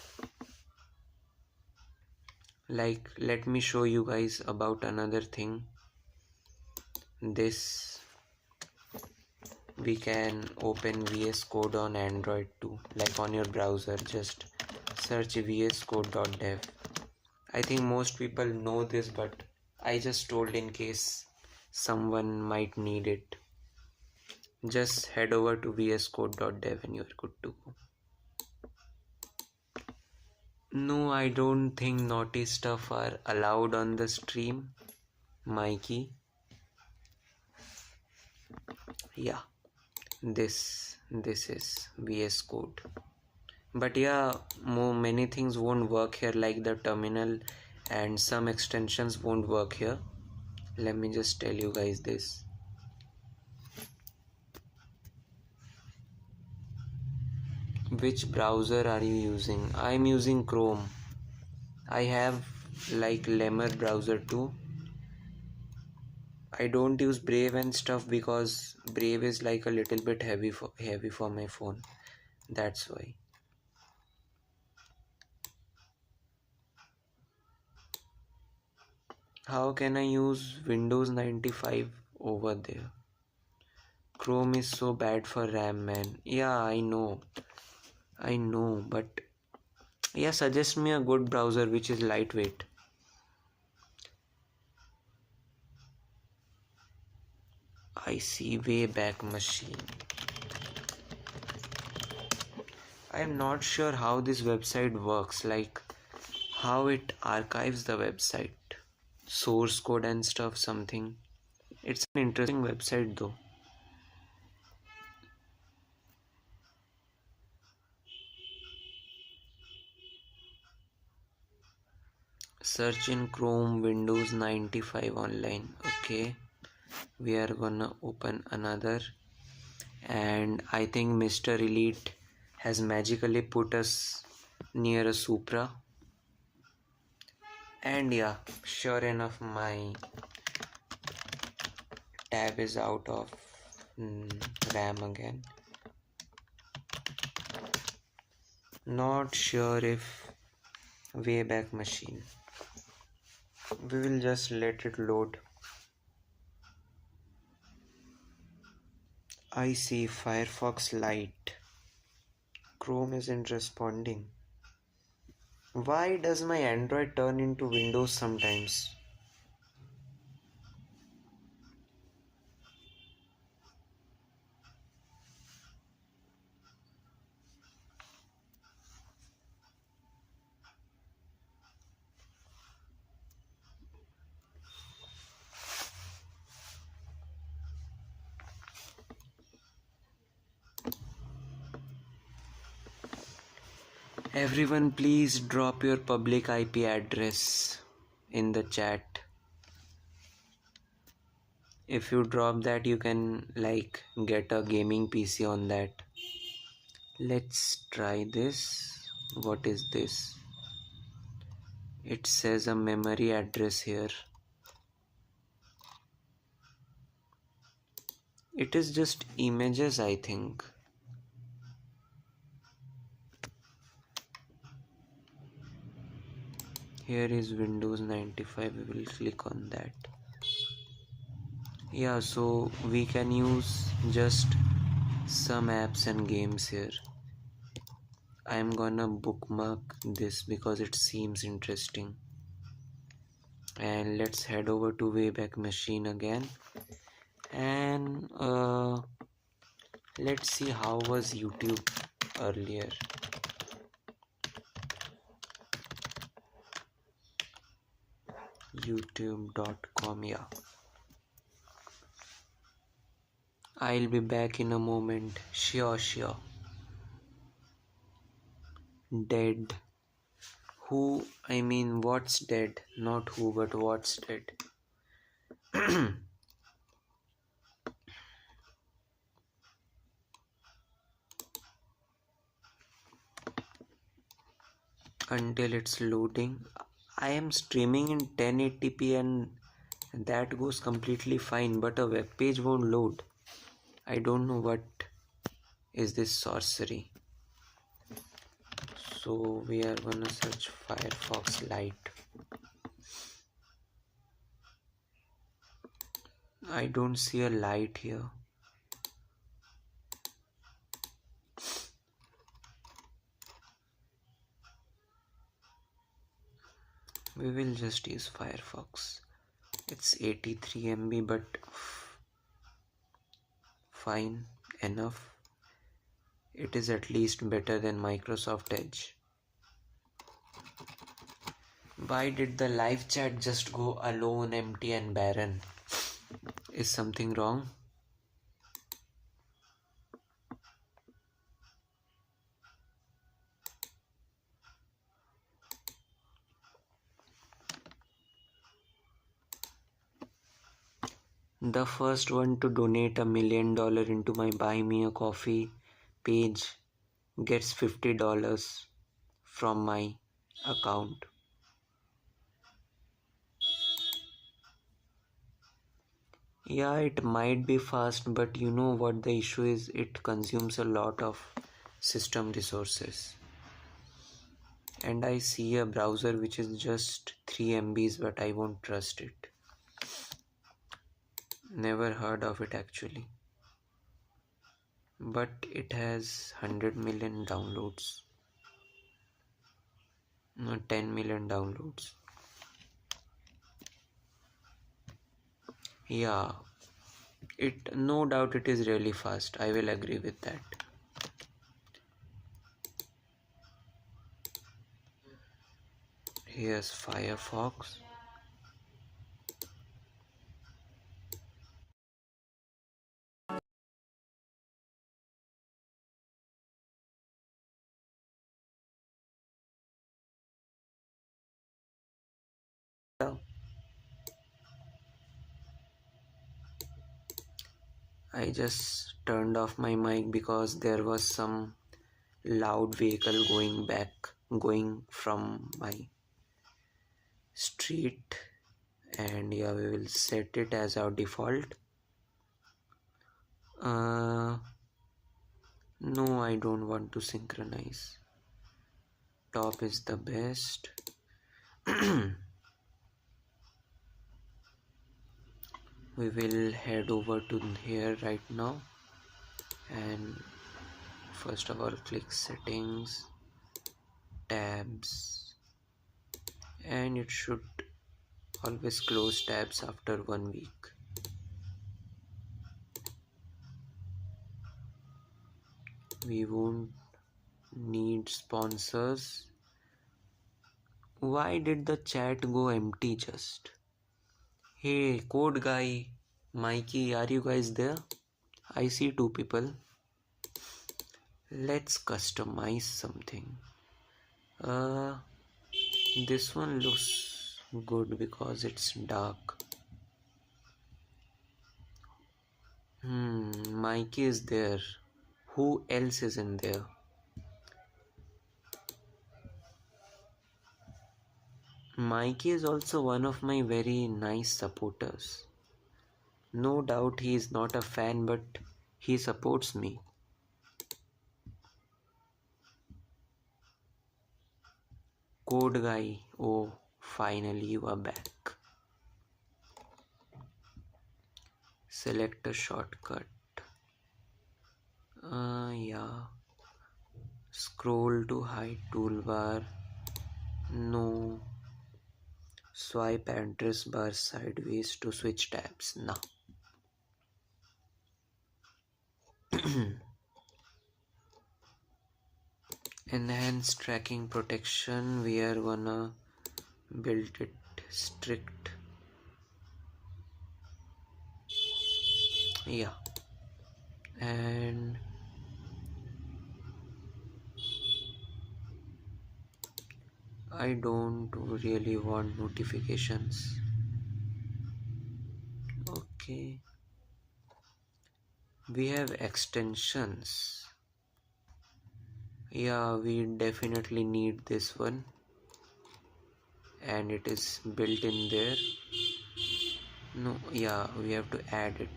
Like, let me show you guys about another thing. This, we can open VS Code on Android too, like on your browser. Just search vscode.dev. I think most people know this, but I just told in case someone might need it. Just head over to vscode.dev and you're good to go. No, I don't think naughty stuff are allowed on the stream, Mikey. Yeah, this is VS Code. But yeah, many things won't work here, like the terminal, and some extensions won't work here. Let me just tell you guys this. Which browser are you using? I'm using Chrome. I have like Lemur browser too. I don't use Brave and stuff because Brave is like a little bit heavy for my phone. That's why. How can I use Windows 95 over there? Chrome is so bad for RAM, man. Yeah, I know, but Yeah, suggest me a good browser which is lightweight. I see Wayback Machine. I am not sure how this website works, like how it archives the website, source code and stuff, something. It's an interesting website though. Search in Chrome Windows 95 online. Okay, we are gonna open another, and I think Mr. Elite has magically put us near a Supra. And yeah, sure enough, my tab is out of RAM again. Not sure if Wayback Machine. We will just let it load. I see Firefox Lite. Chrome isn't responding. Why does my Android turn into Windows sometimes? Everyone, please drop your public IP address in the chat. If you drop that, you can like get a gaming PC on that. Let's try this. What is this? It says a memory address here. It is just images, I think. Here is Windows 95. We will click on that. Yeah, so we can use just some apps and games here. I'm gonna bookmark this because it seems interesting. And let's head over to Wayback Machine again. And let's see how was YouTube earlier. youtube.com. Yeah, I'll be back in a moment. Sure. Dead. Who? I mean, what's dead? Not who, but what's dead. Until it's loading. I am streaming in 1080p and that goes completely fine, but a web page won't load. I don't know what is this sorcery. So we are gonna search Firefox Lite. I don't see a light here. We will just use Firefox. It's 83 MB, but fine enough. It is at least better than Microsoft Edge. Why did the live chat just go alone, empty and barren? Is something wrong? The first one to donate $1 million into my Buy Me a Coffee page gets $50 from my account. Yeah, it might be fast, but you know what the issue is? It consumes a lot of system resources. And I see a browser which is just 3 MBs, but I won't trust it. Never heard of it actually. But it has 100 million downloads. 10 million downloads. Yeah, it no doubt it is really fast. I will agree with that. Here's Firefox. I just turned off my mic because there was some loud vehicle going from my street, and yeah, we will set it as our default. No, I don't want to synchronize. Top is the best. We will head over to here right now, and first of all click settings, tabs, and it should always close tabs after 1 week. We won't need sponsors. Why did the chat go empty just? Hey, code guy, Mikey, are you guys there? I see 2 people. Let's customize something. This one looks good because it's dark. Mikey is there. Who else is in there? Mikey is also one of my very nice supporters. No doubt he is not a fan, but he supports me. Code guy, oh, finally you are back. Select a shortcut. Yeah. Scroll to hide toolbar. No. Swipe address bar sideways to switch tabs. No. Enhanced tracking protection. We are gonna build it strict. Yeah. And I don't really want notifications. Okay. We have extensions. Yeah, we definitely need this one. And it is built in there. No, yeah, we have to add it.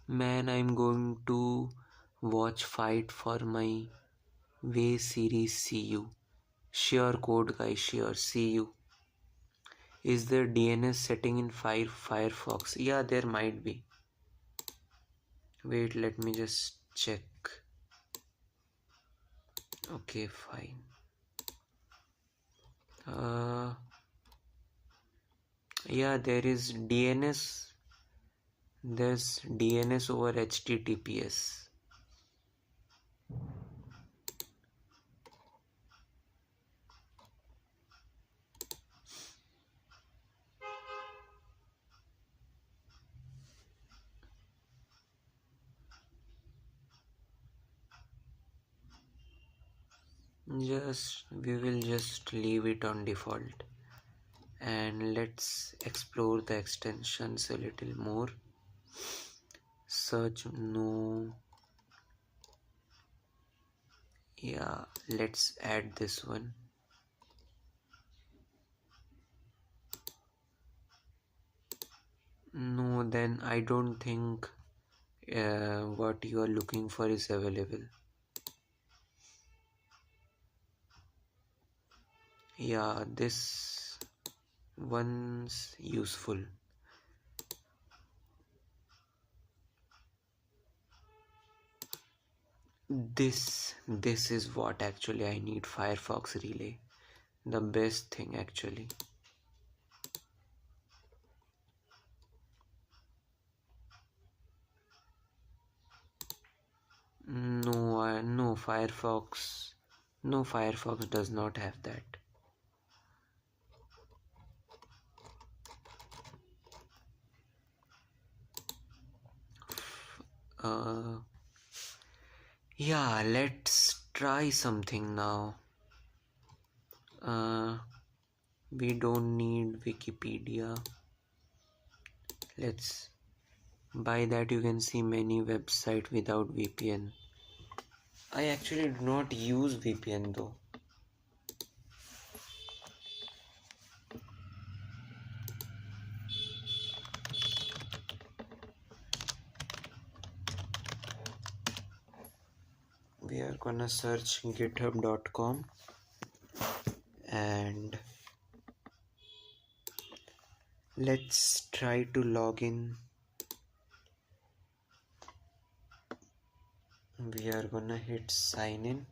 Man, I'm going to watch Fight for My Way series. See you. Sure, code guy, sure. See you. Is there DNS setting in Firefox? Yeah, there might be. Wait, let me just check. Okay, fine. Yeah, there is DNS. There's DNS over HTTPS. We will just leave it on default, and let's explore the extensions a little more. Search, no. Yeah, let's add this one. No, then I don't think what you are looking for is available. Yeah, this one's useful. This is what actually I need. Firefox Relay, the best thing actually. No Firefox. No, Firefox does not have that. Uh, yeah, let's try something now. We don't need Wikipedia. Let's by that you can see many websites without VPN. I actually do not use VPN though. We are gonna search github.com and let's try to log in. We are gonna hit sign in.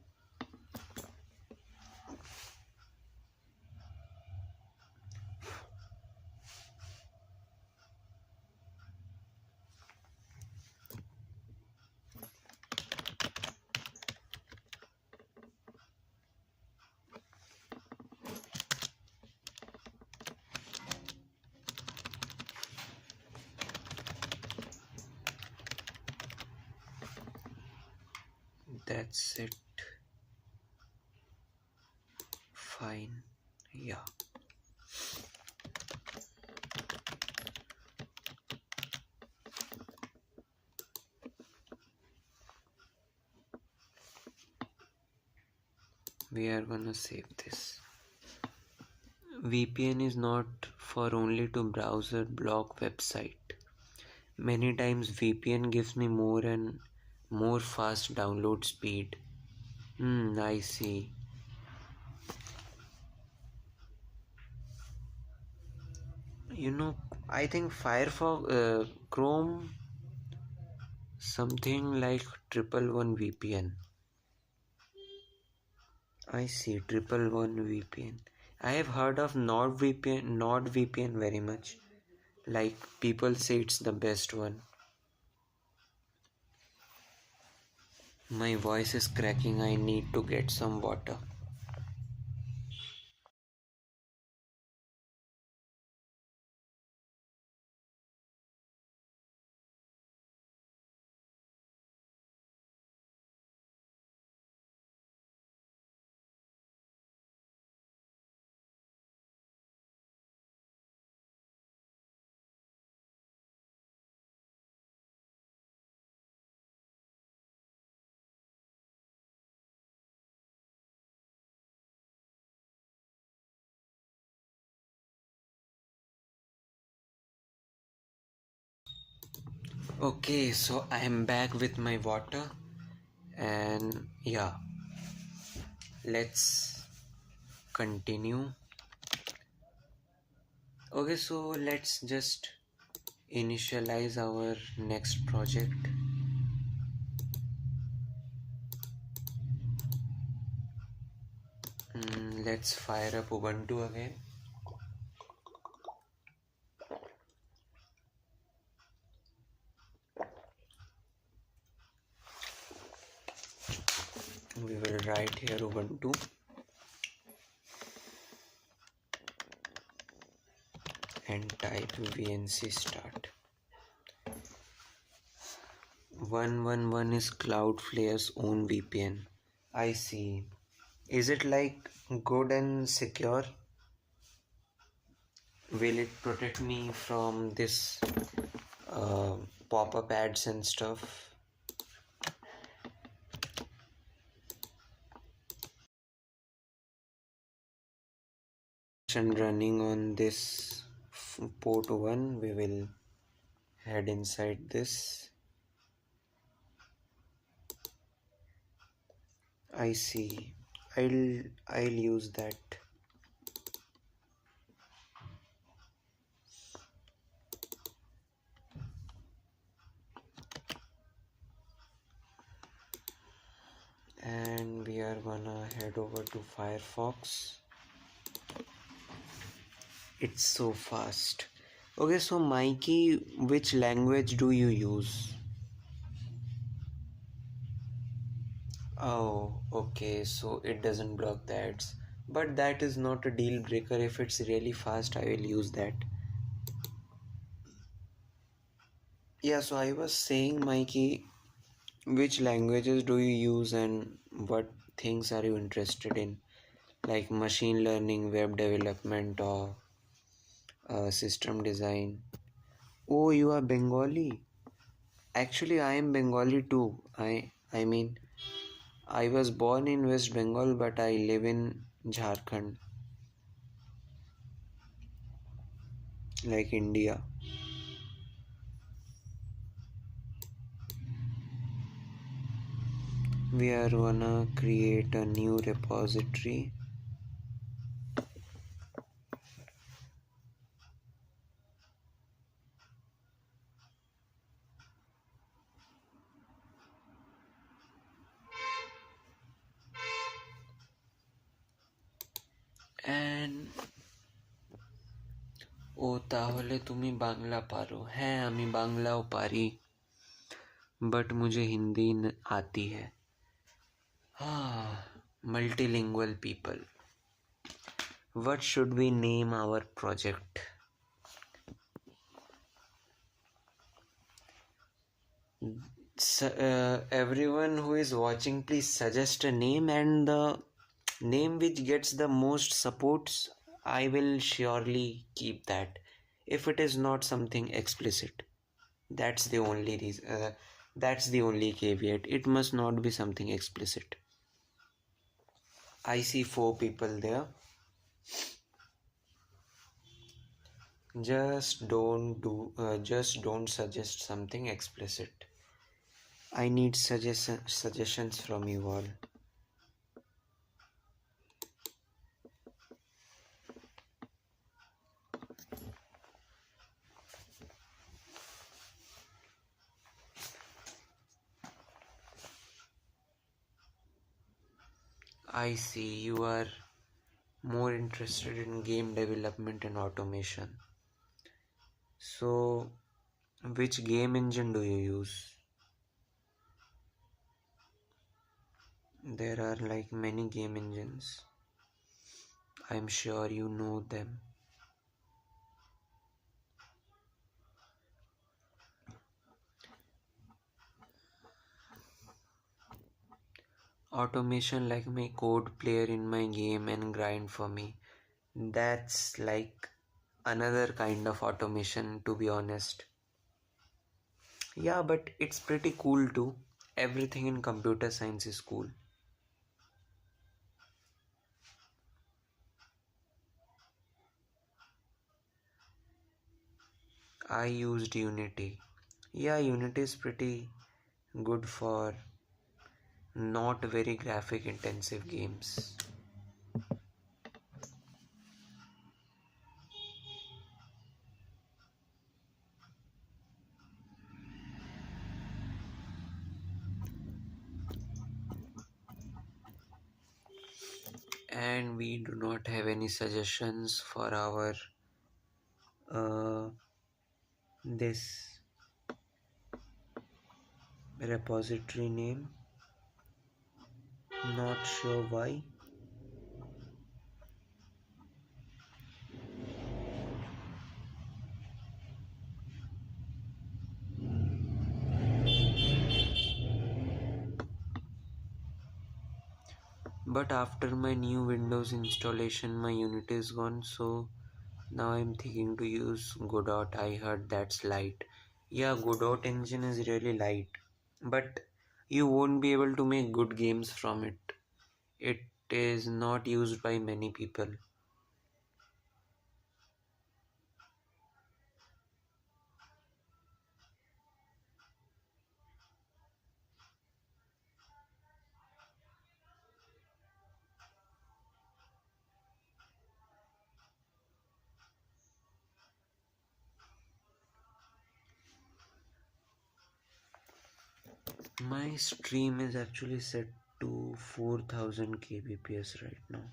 That's it. Fine. Yeah. We are gonna save this. VPN is not for only to browser block website. Many times VPN gives me more and more fast download speed. I see. I think Firefox, Chrome, something like 111 VPN. I see, 111 VPN. I have heard of NordVPN very much. Like people say it's the best one. My voice is cracking. I need to get some water. Okay, so I am back with my water, and yeah, let's continue. Okay, so let's just initialize our next project. Let's fire up Ubuntu again. We will write here Ubuntu and type vnc start. 111 is Cloudflare's own VPN. I see. Is it like good and secure? Will it protect me from this pop-up ads and stuff? And running on this port 1, we will head inside this. I see. I'll use that. are gonna head over to Firefox. It's so fast. Okay, so Mikey, which language do you use? Oh, okay, so it doesn't block the ads. But that is not a deal breaker. If it's really fast, I will use that. Yeah, so I was saying, Mikey, which languages do you use and what things are you interested in? Like machine learning, web development, or system design? Oh, you are Bengali. Actually, I am Bengali too. I mean, I was born in West Bengal, but I live in Jharkhand, like India. We are gonna create a new repository. And ও তাহলে তুমি বাংলা পারো হ্যাঁ আমি বাংলাও পারি but मुझे हिंदी आती है हाँ multilingual people. What should we name our project? Everyone who is watching, please suggest a name, and the name which gets the most supports, I will surely keep that. If it is not something explicit, that's the only reason. That's the only caveat. It must not be something explicit. I see 4 people there. Just don't suggest something explicit. I need suggestions from you all. I see you are more interested in game development and automation. So, which game engine do you use? There are like many game engines. I'm sure you know them. Automation like my code player in my game and grind for me. That's like another kind of automation, to be honest. Yeah, but it's pretty cool too. Everything in computer science is cool. I used Unity. Yeah, Unity is pretty good for not very graphic intensive games. And we do not have any suggestions for our this repository name. Not sure why. But after my new Windows installation, my Unity is gone, so now I'm thinking to use Godot. I heard that's light. Yeah, Godot engine is really light, but you won't be able to make good games from it. It is not used by many people. My stream is actually set to 4000 kbps right now.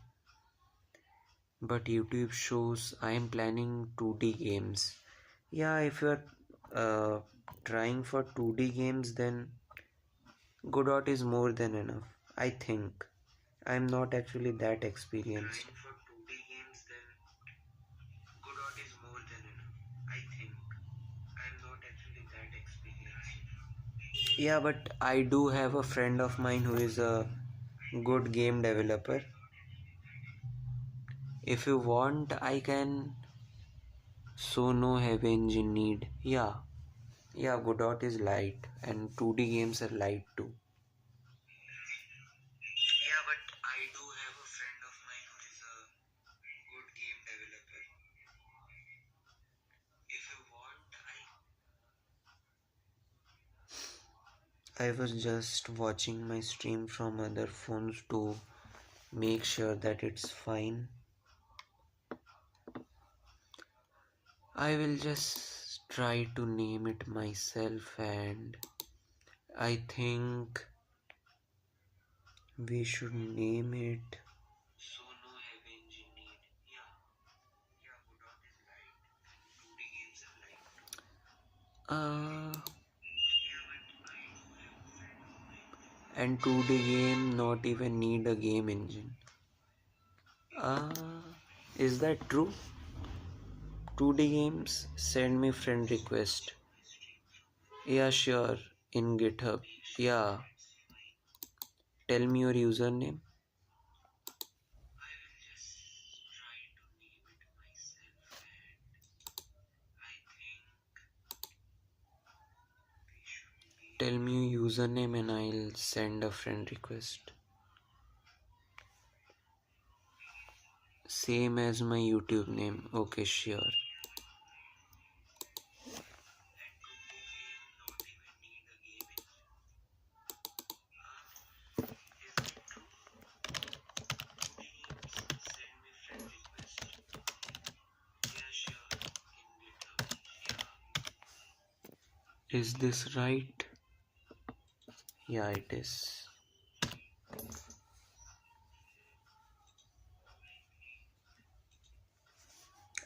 But YouTube shows I am planning 2D games. Yeah, if you are trying for 2D games, then Godot is more than enough, I think. I'm not actually that experienced. Trying for 2D games, then Godot is more than enough, I think. I'm not actually that experienced. Yeah, but I do have a friend of mine who is a good game developer. If you want, I can. So no heavy engine need. Yeah, yeah, Godot is light and 2D games are light too. Yeah, but I do have a friend of mine who is a good game developer. If you want, I was just watching my stream from other phones to make sure that it's fine. I will just try to name it myself, and I think we should name it. So no heavy engine need. Yeah, yeah, Godot is light and 2D games are light. And 2D game not even need a game engine. Uh, is that true? 2D games send me friend request. Yeah, sure. In GitHub. Yeah. Tell me your username. Tell me your username and I'll send a friend request. Same as my YouTube name. Okay, sure. Is this right? Yeah, it is.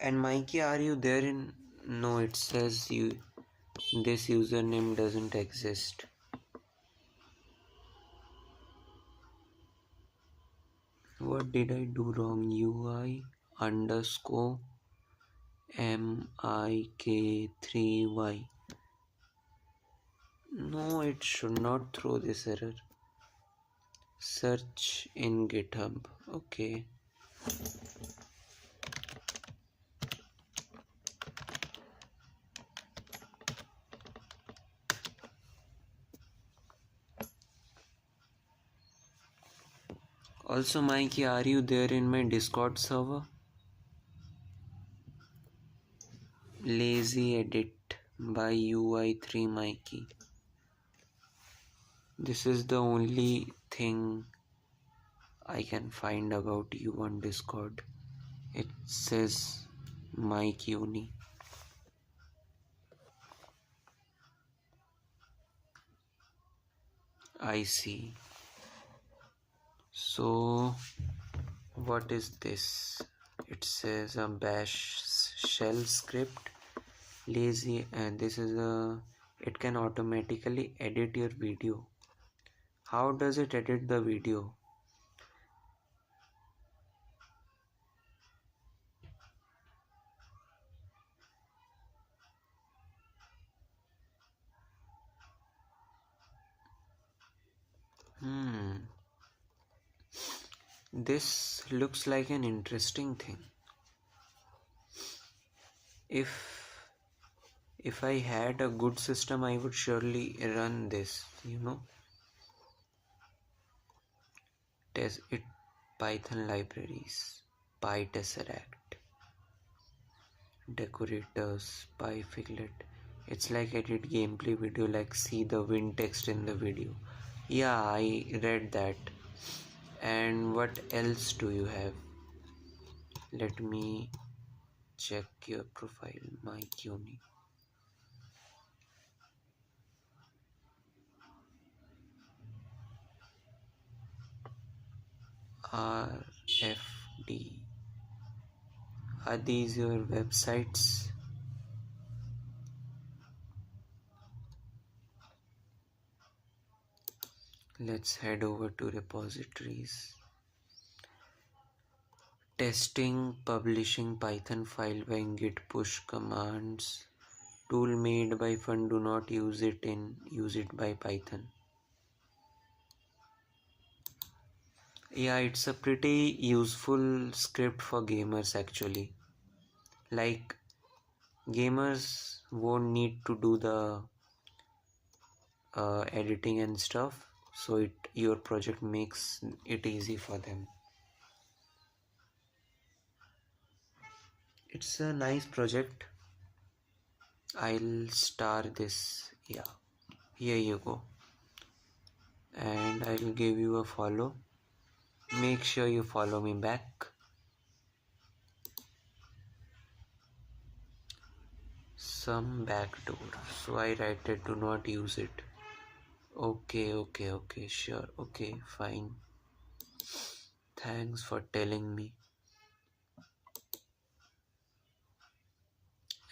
And Mikey, are you there in? No, it says you. This username doesn't exist. What did I do wrong? UI underscore MIK3Y. No, it should not throw this error. Search in GitHub. Okay. Also, Mikey, are you there in my Discord server? Lazy edit by UI3 Mikey. This is the only thing I can find about you on Discord. It says Mike Uni. I see. So, what is this? It says a bash shell script. Lazy, and this is a. It can automatically edit your video. How does it edit the video? This looks like an interesting thing. If I had a good system, I would surely run this, Test it. Python libraries, PyTesseract, decorators, PyFiglet. It's like edit gameplay video, like see the win text in the video. Yeah, I read that. And what else do you have? Let me check your profile, my Uni. RFD. Are these your websites? Let's head over to repositories. Testing, publishing Python file by git push commands. Tool made by fun, do not use it by Python. Yeah, it's a pretty useful script for gamers actually. Like, gamers won't need to do the editing and stuff, so your project makes it easy for them. It's a nice project. I'll star this. Yeah, here you go, and I'll give you a follow. Make sure you follow me back. Some backdoor, so I write it, do not use it. Okay, sure, okay, fine. Thanks for telling me.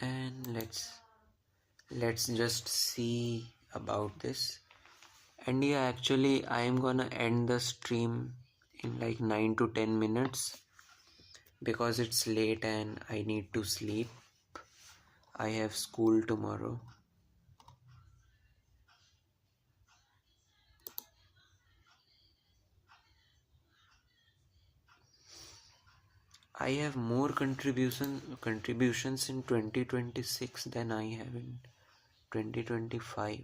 And let's just see about this. And yeah, actually I am gonna end the stream in like 9 to 10 minutes because it's late and I need to sleep. I have school tomorrow. I have more contributions in 2026 than I have in 2025.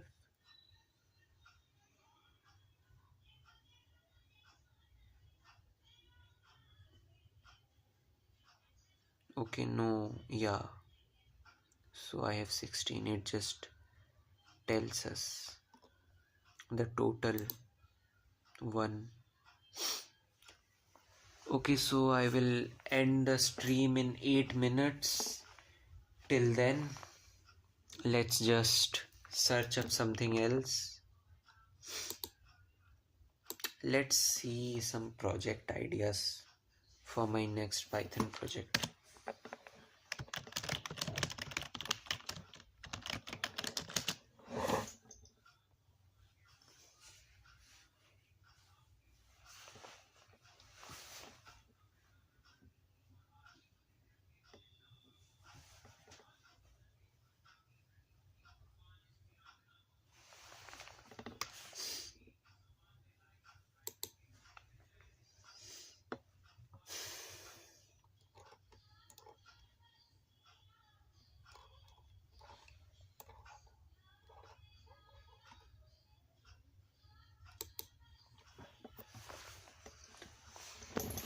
Okay, no, yeah. So I have 16. It just tells us the total one. Okay, so I will end the stream in 8 minutes. Till then, let's just search up something else. Let's see some project ideas for my next Python project.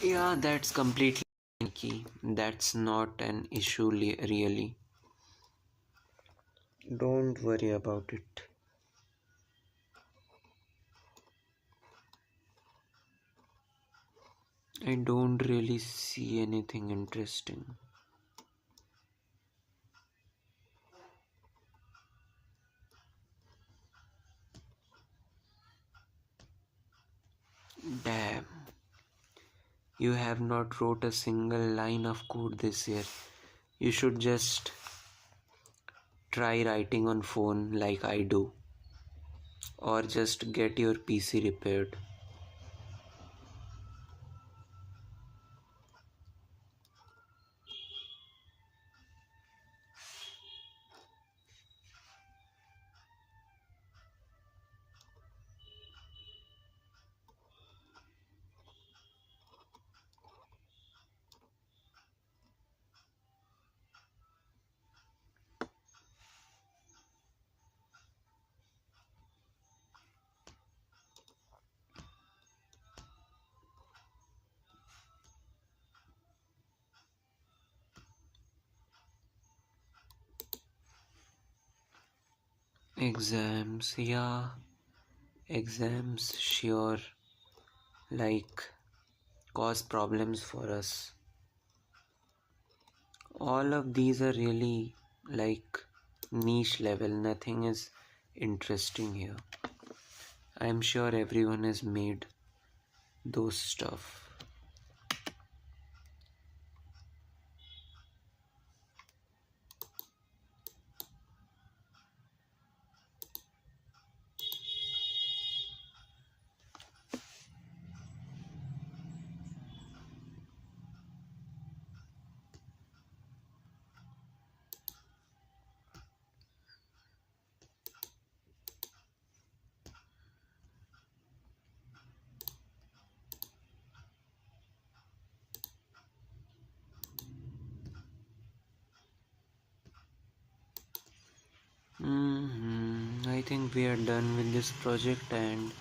Yeah, that's completely key. That's not an issue really. Don't worry about it. I don't really see anything interesting. Damn. You have not wrote a single line of code this year. You should just try writing on phone like I do. Or just get your PC repaired. Exams, yeah. Exams sure like cause problems for us. All of these are really like niche level. Nothing is interesting here. I'm sure everyone has made those stuff. I think we are done with this project and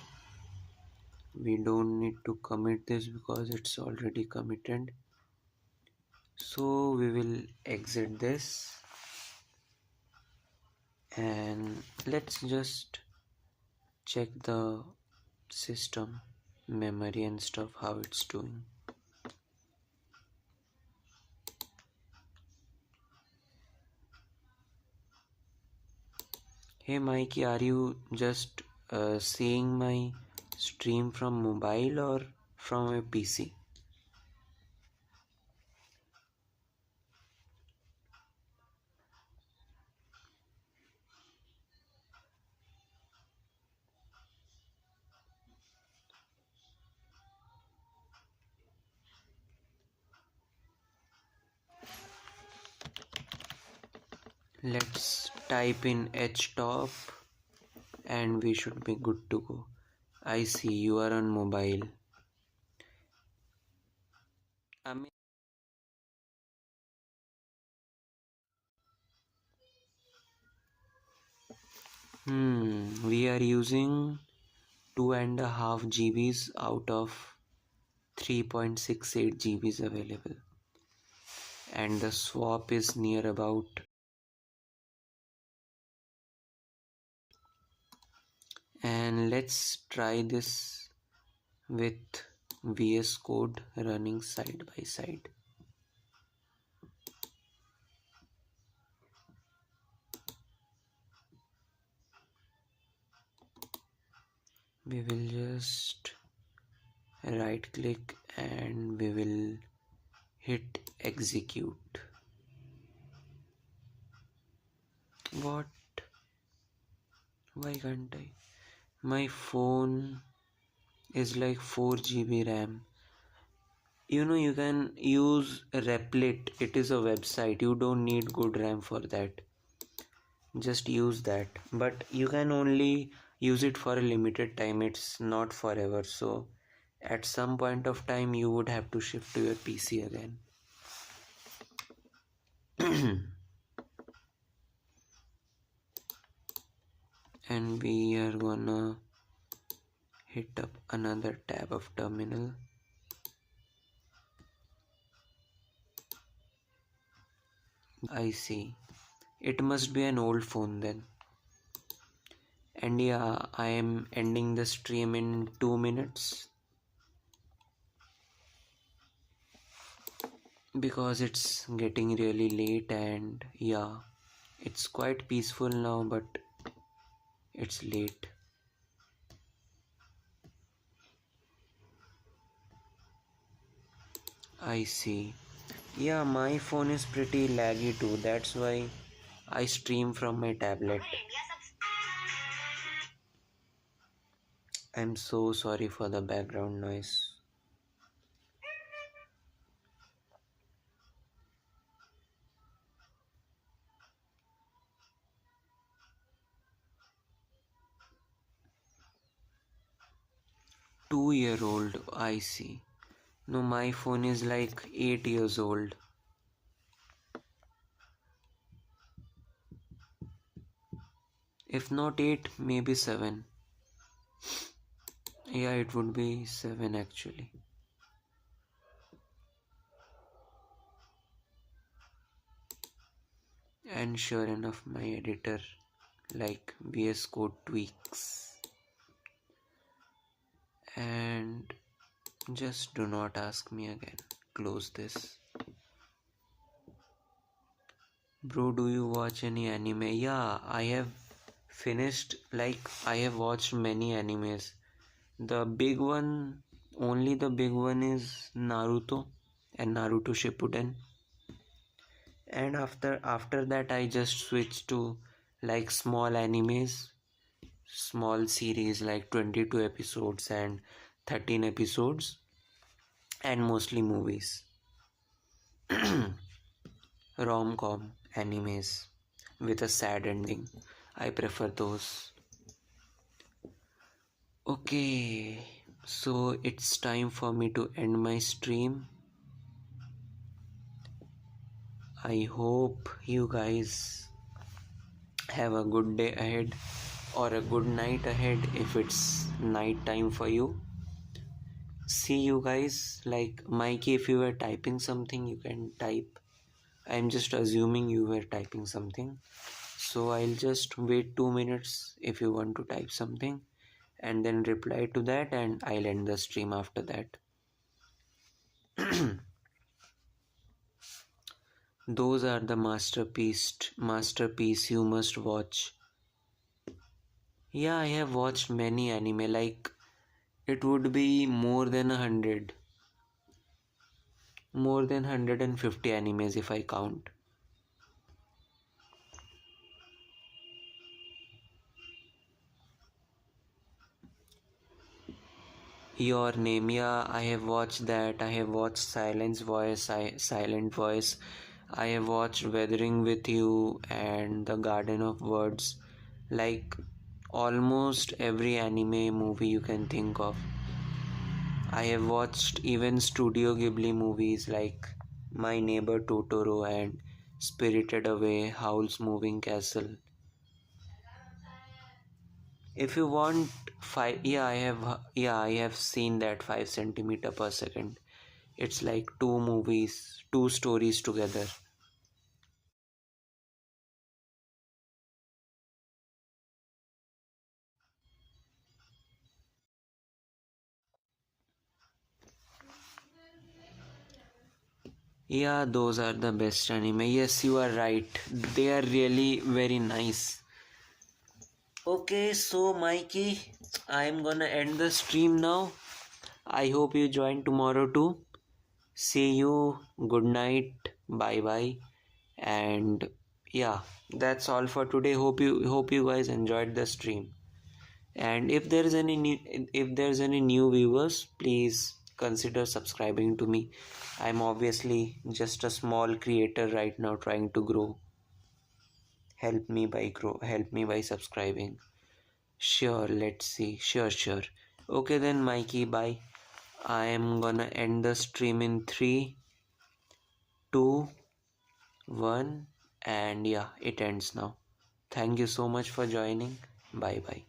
we don't need to commit this because it's already committed. So we will exit this and let's just check the system memory and stuff, how it's doing. Hey Mikey, are you just seeing my stream from mobile or from a PC? Let's type in htop and we should be good to go. I see you are on mobile. We are using 2.5 GBs out of 3.68 GBs available, and the swap is near about. And let's try this with VS Code running side by side. We will just right click and we will hit execute. What? Why can't I? My phone is like 4 GB RAM. You can use Replit. It is a website. You don't need good RAM for that. Just use that. But you can only use it for a limited time. It's not forever. So at some point of time you would have to shift to your PC again. And we are gonna hit up another tab of terminal. I see. It must be an old phone then. And yeah, I am ending the stream in 2 minutes because it's getting really late, and yeah, it's quite peaceful now, but it's late. I see. Yeah, my phone is pretty laggy too. That's why I stream from my tablet. I'm so sorry for the background noise. Two-year-old, I see. No, my phone is like 8 years old. If not 8, maybe 7. Yeah, it would be 7 actually. And sure enough, my editor like VS Code tweaks. And just do not ask me again. Close this. Bro, do you watch any anime? Yeah, I have finished, like, I have watched many animes. The big one, only the big one is Naruto and Naruto Shippuden. And after that I just switched to like small animes, small series like 22 episodes and 13 episodes, and mostly movies. Rom-com animes with a sad ending. I prefer those. Okay, so it's time for me to end my stream. I hope you guys have a good day ahead. or a good night ahead if it's night time for you. See you guys. Like Mikey, if you were typing something, you can type. I'm just assuming you were typing something. So I'll just wait 2 minutes if you want to type something and then reply to that, and I'll end the stream after that. Those are the masterpiece you must watch. Yeah, I have watched many anime, like it would be more than 150 animes if I count. Your Name, yeah, I have watched that. I have watched Silent Voice. I have watched Weathering with You and The Garden of Words. Like almost every anime movie you can think of. I have watched even Studio Ghibli movies like My Neighbor Totoro and Spirited Away, Howl's Moving Castle. If you want five, yeah, I have seen that 5 centimeter per second. It's like two movies, two stories together. Yeah, those are the best anime. Yes, you are right. They are really very nice. Okay, so Mikey, I'm gonna end the stream now. I hope you join tomorrow too. See you. Good night. Bye bye. And yeah, that's all for today. Hope you guys enjoyed the stream. And if there's any new viewers, please consider subscribing to me. I'm obviously just a small creator right now trying to grow. Help me by subscribing. Sure, let's see. Sure. Okay then, Mikey, bye. I am gonna end the stream in 3, 2, 1, and yeah, it ends now. Thank you so much for joining. Bye bye.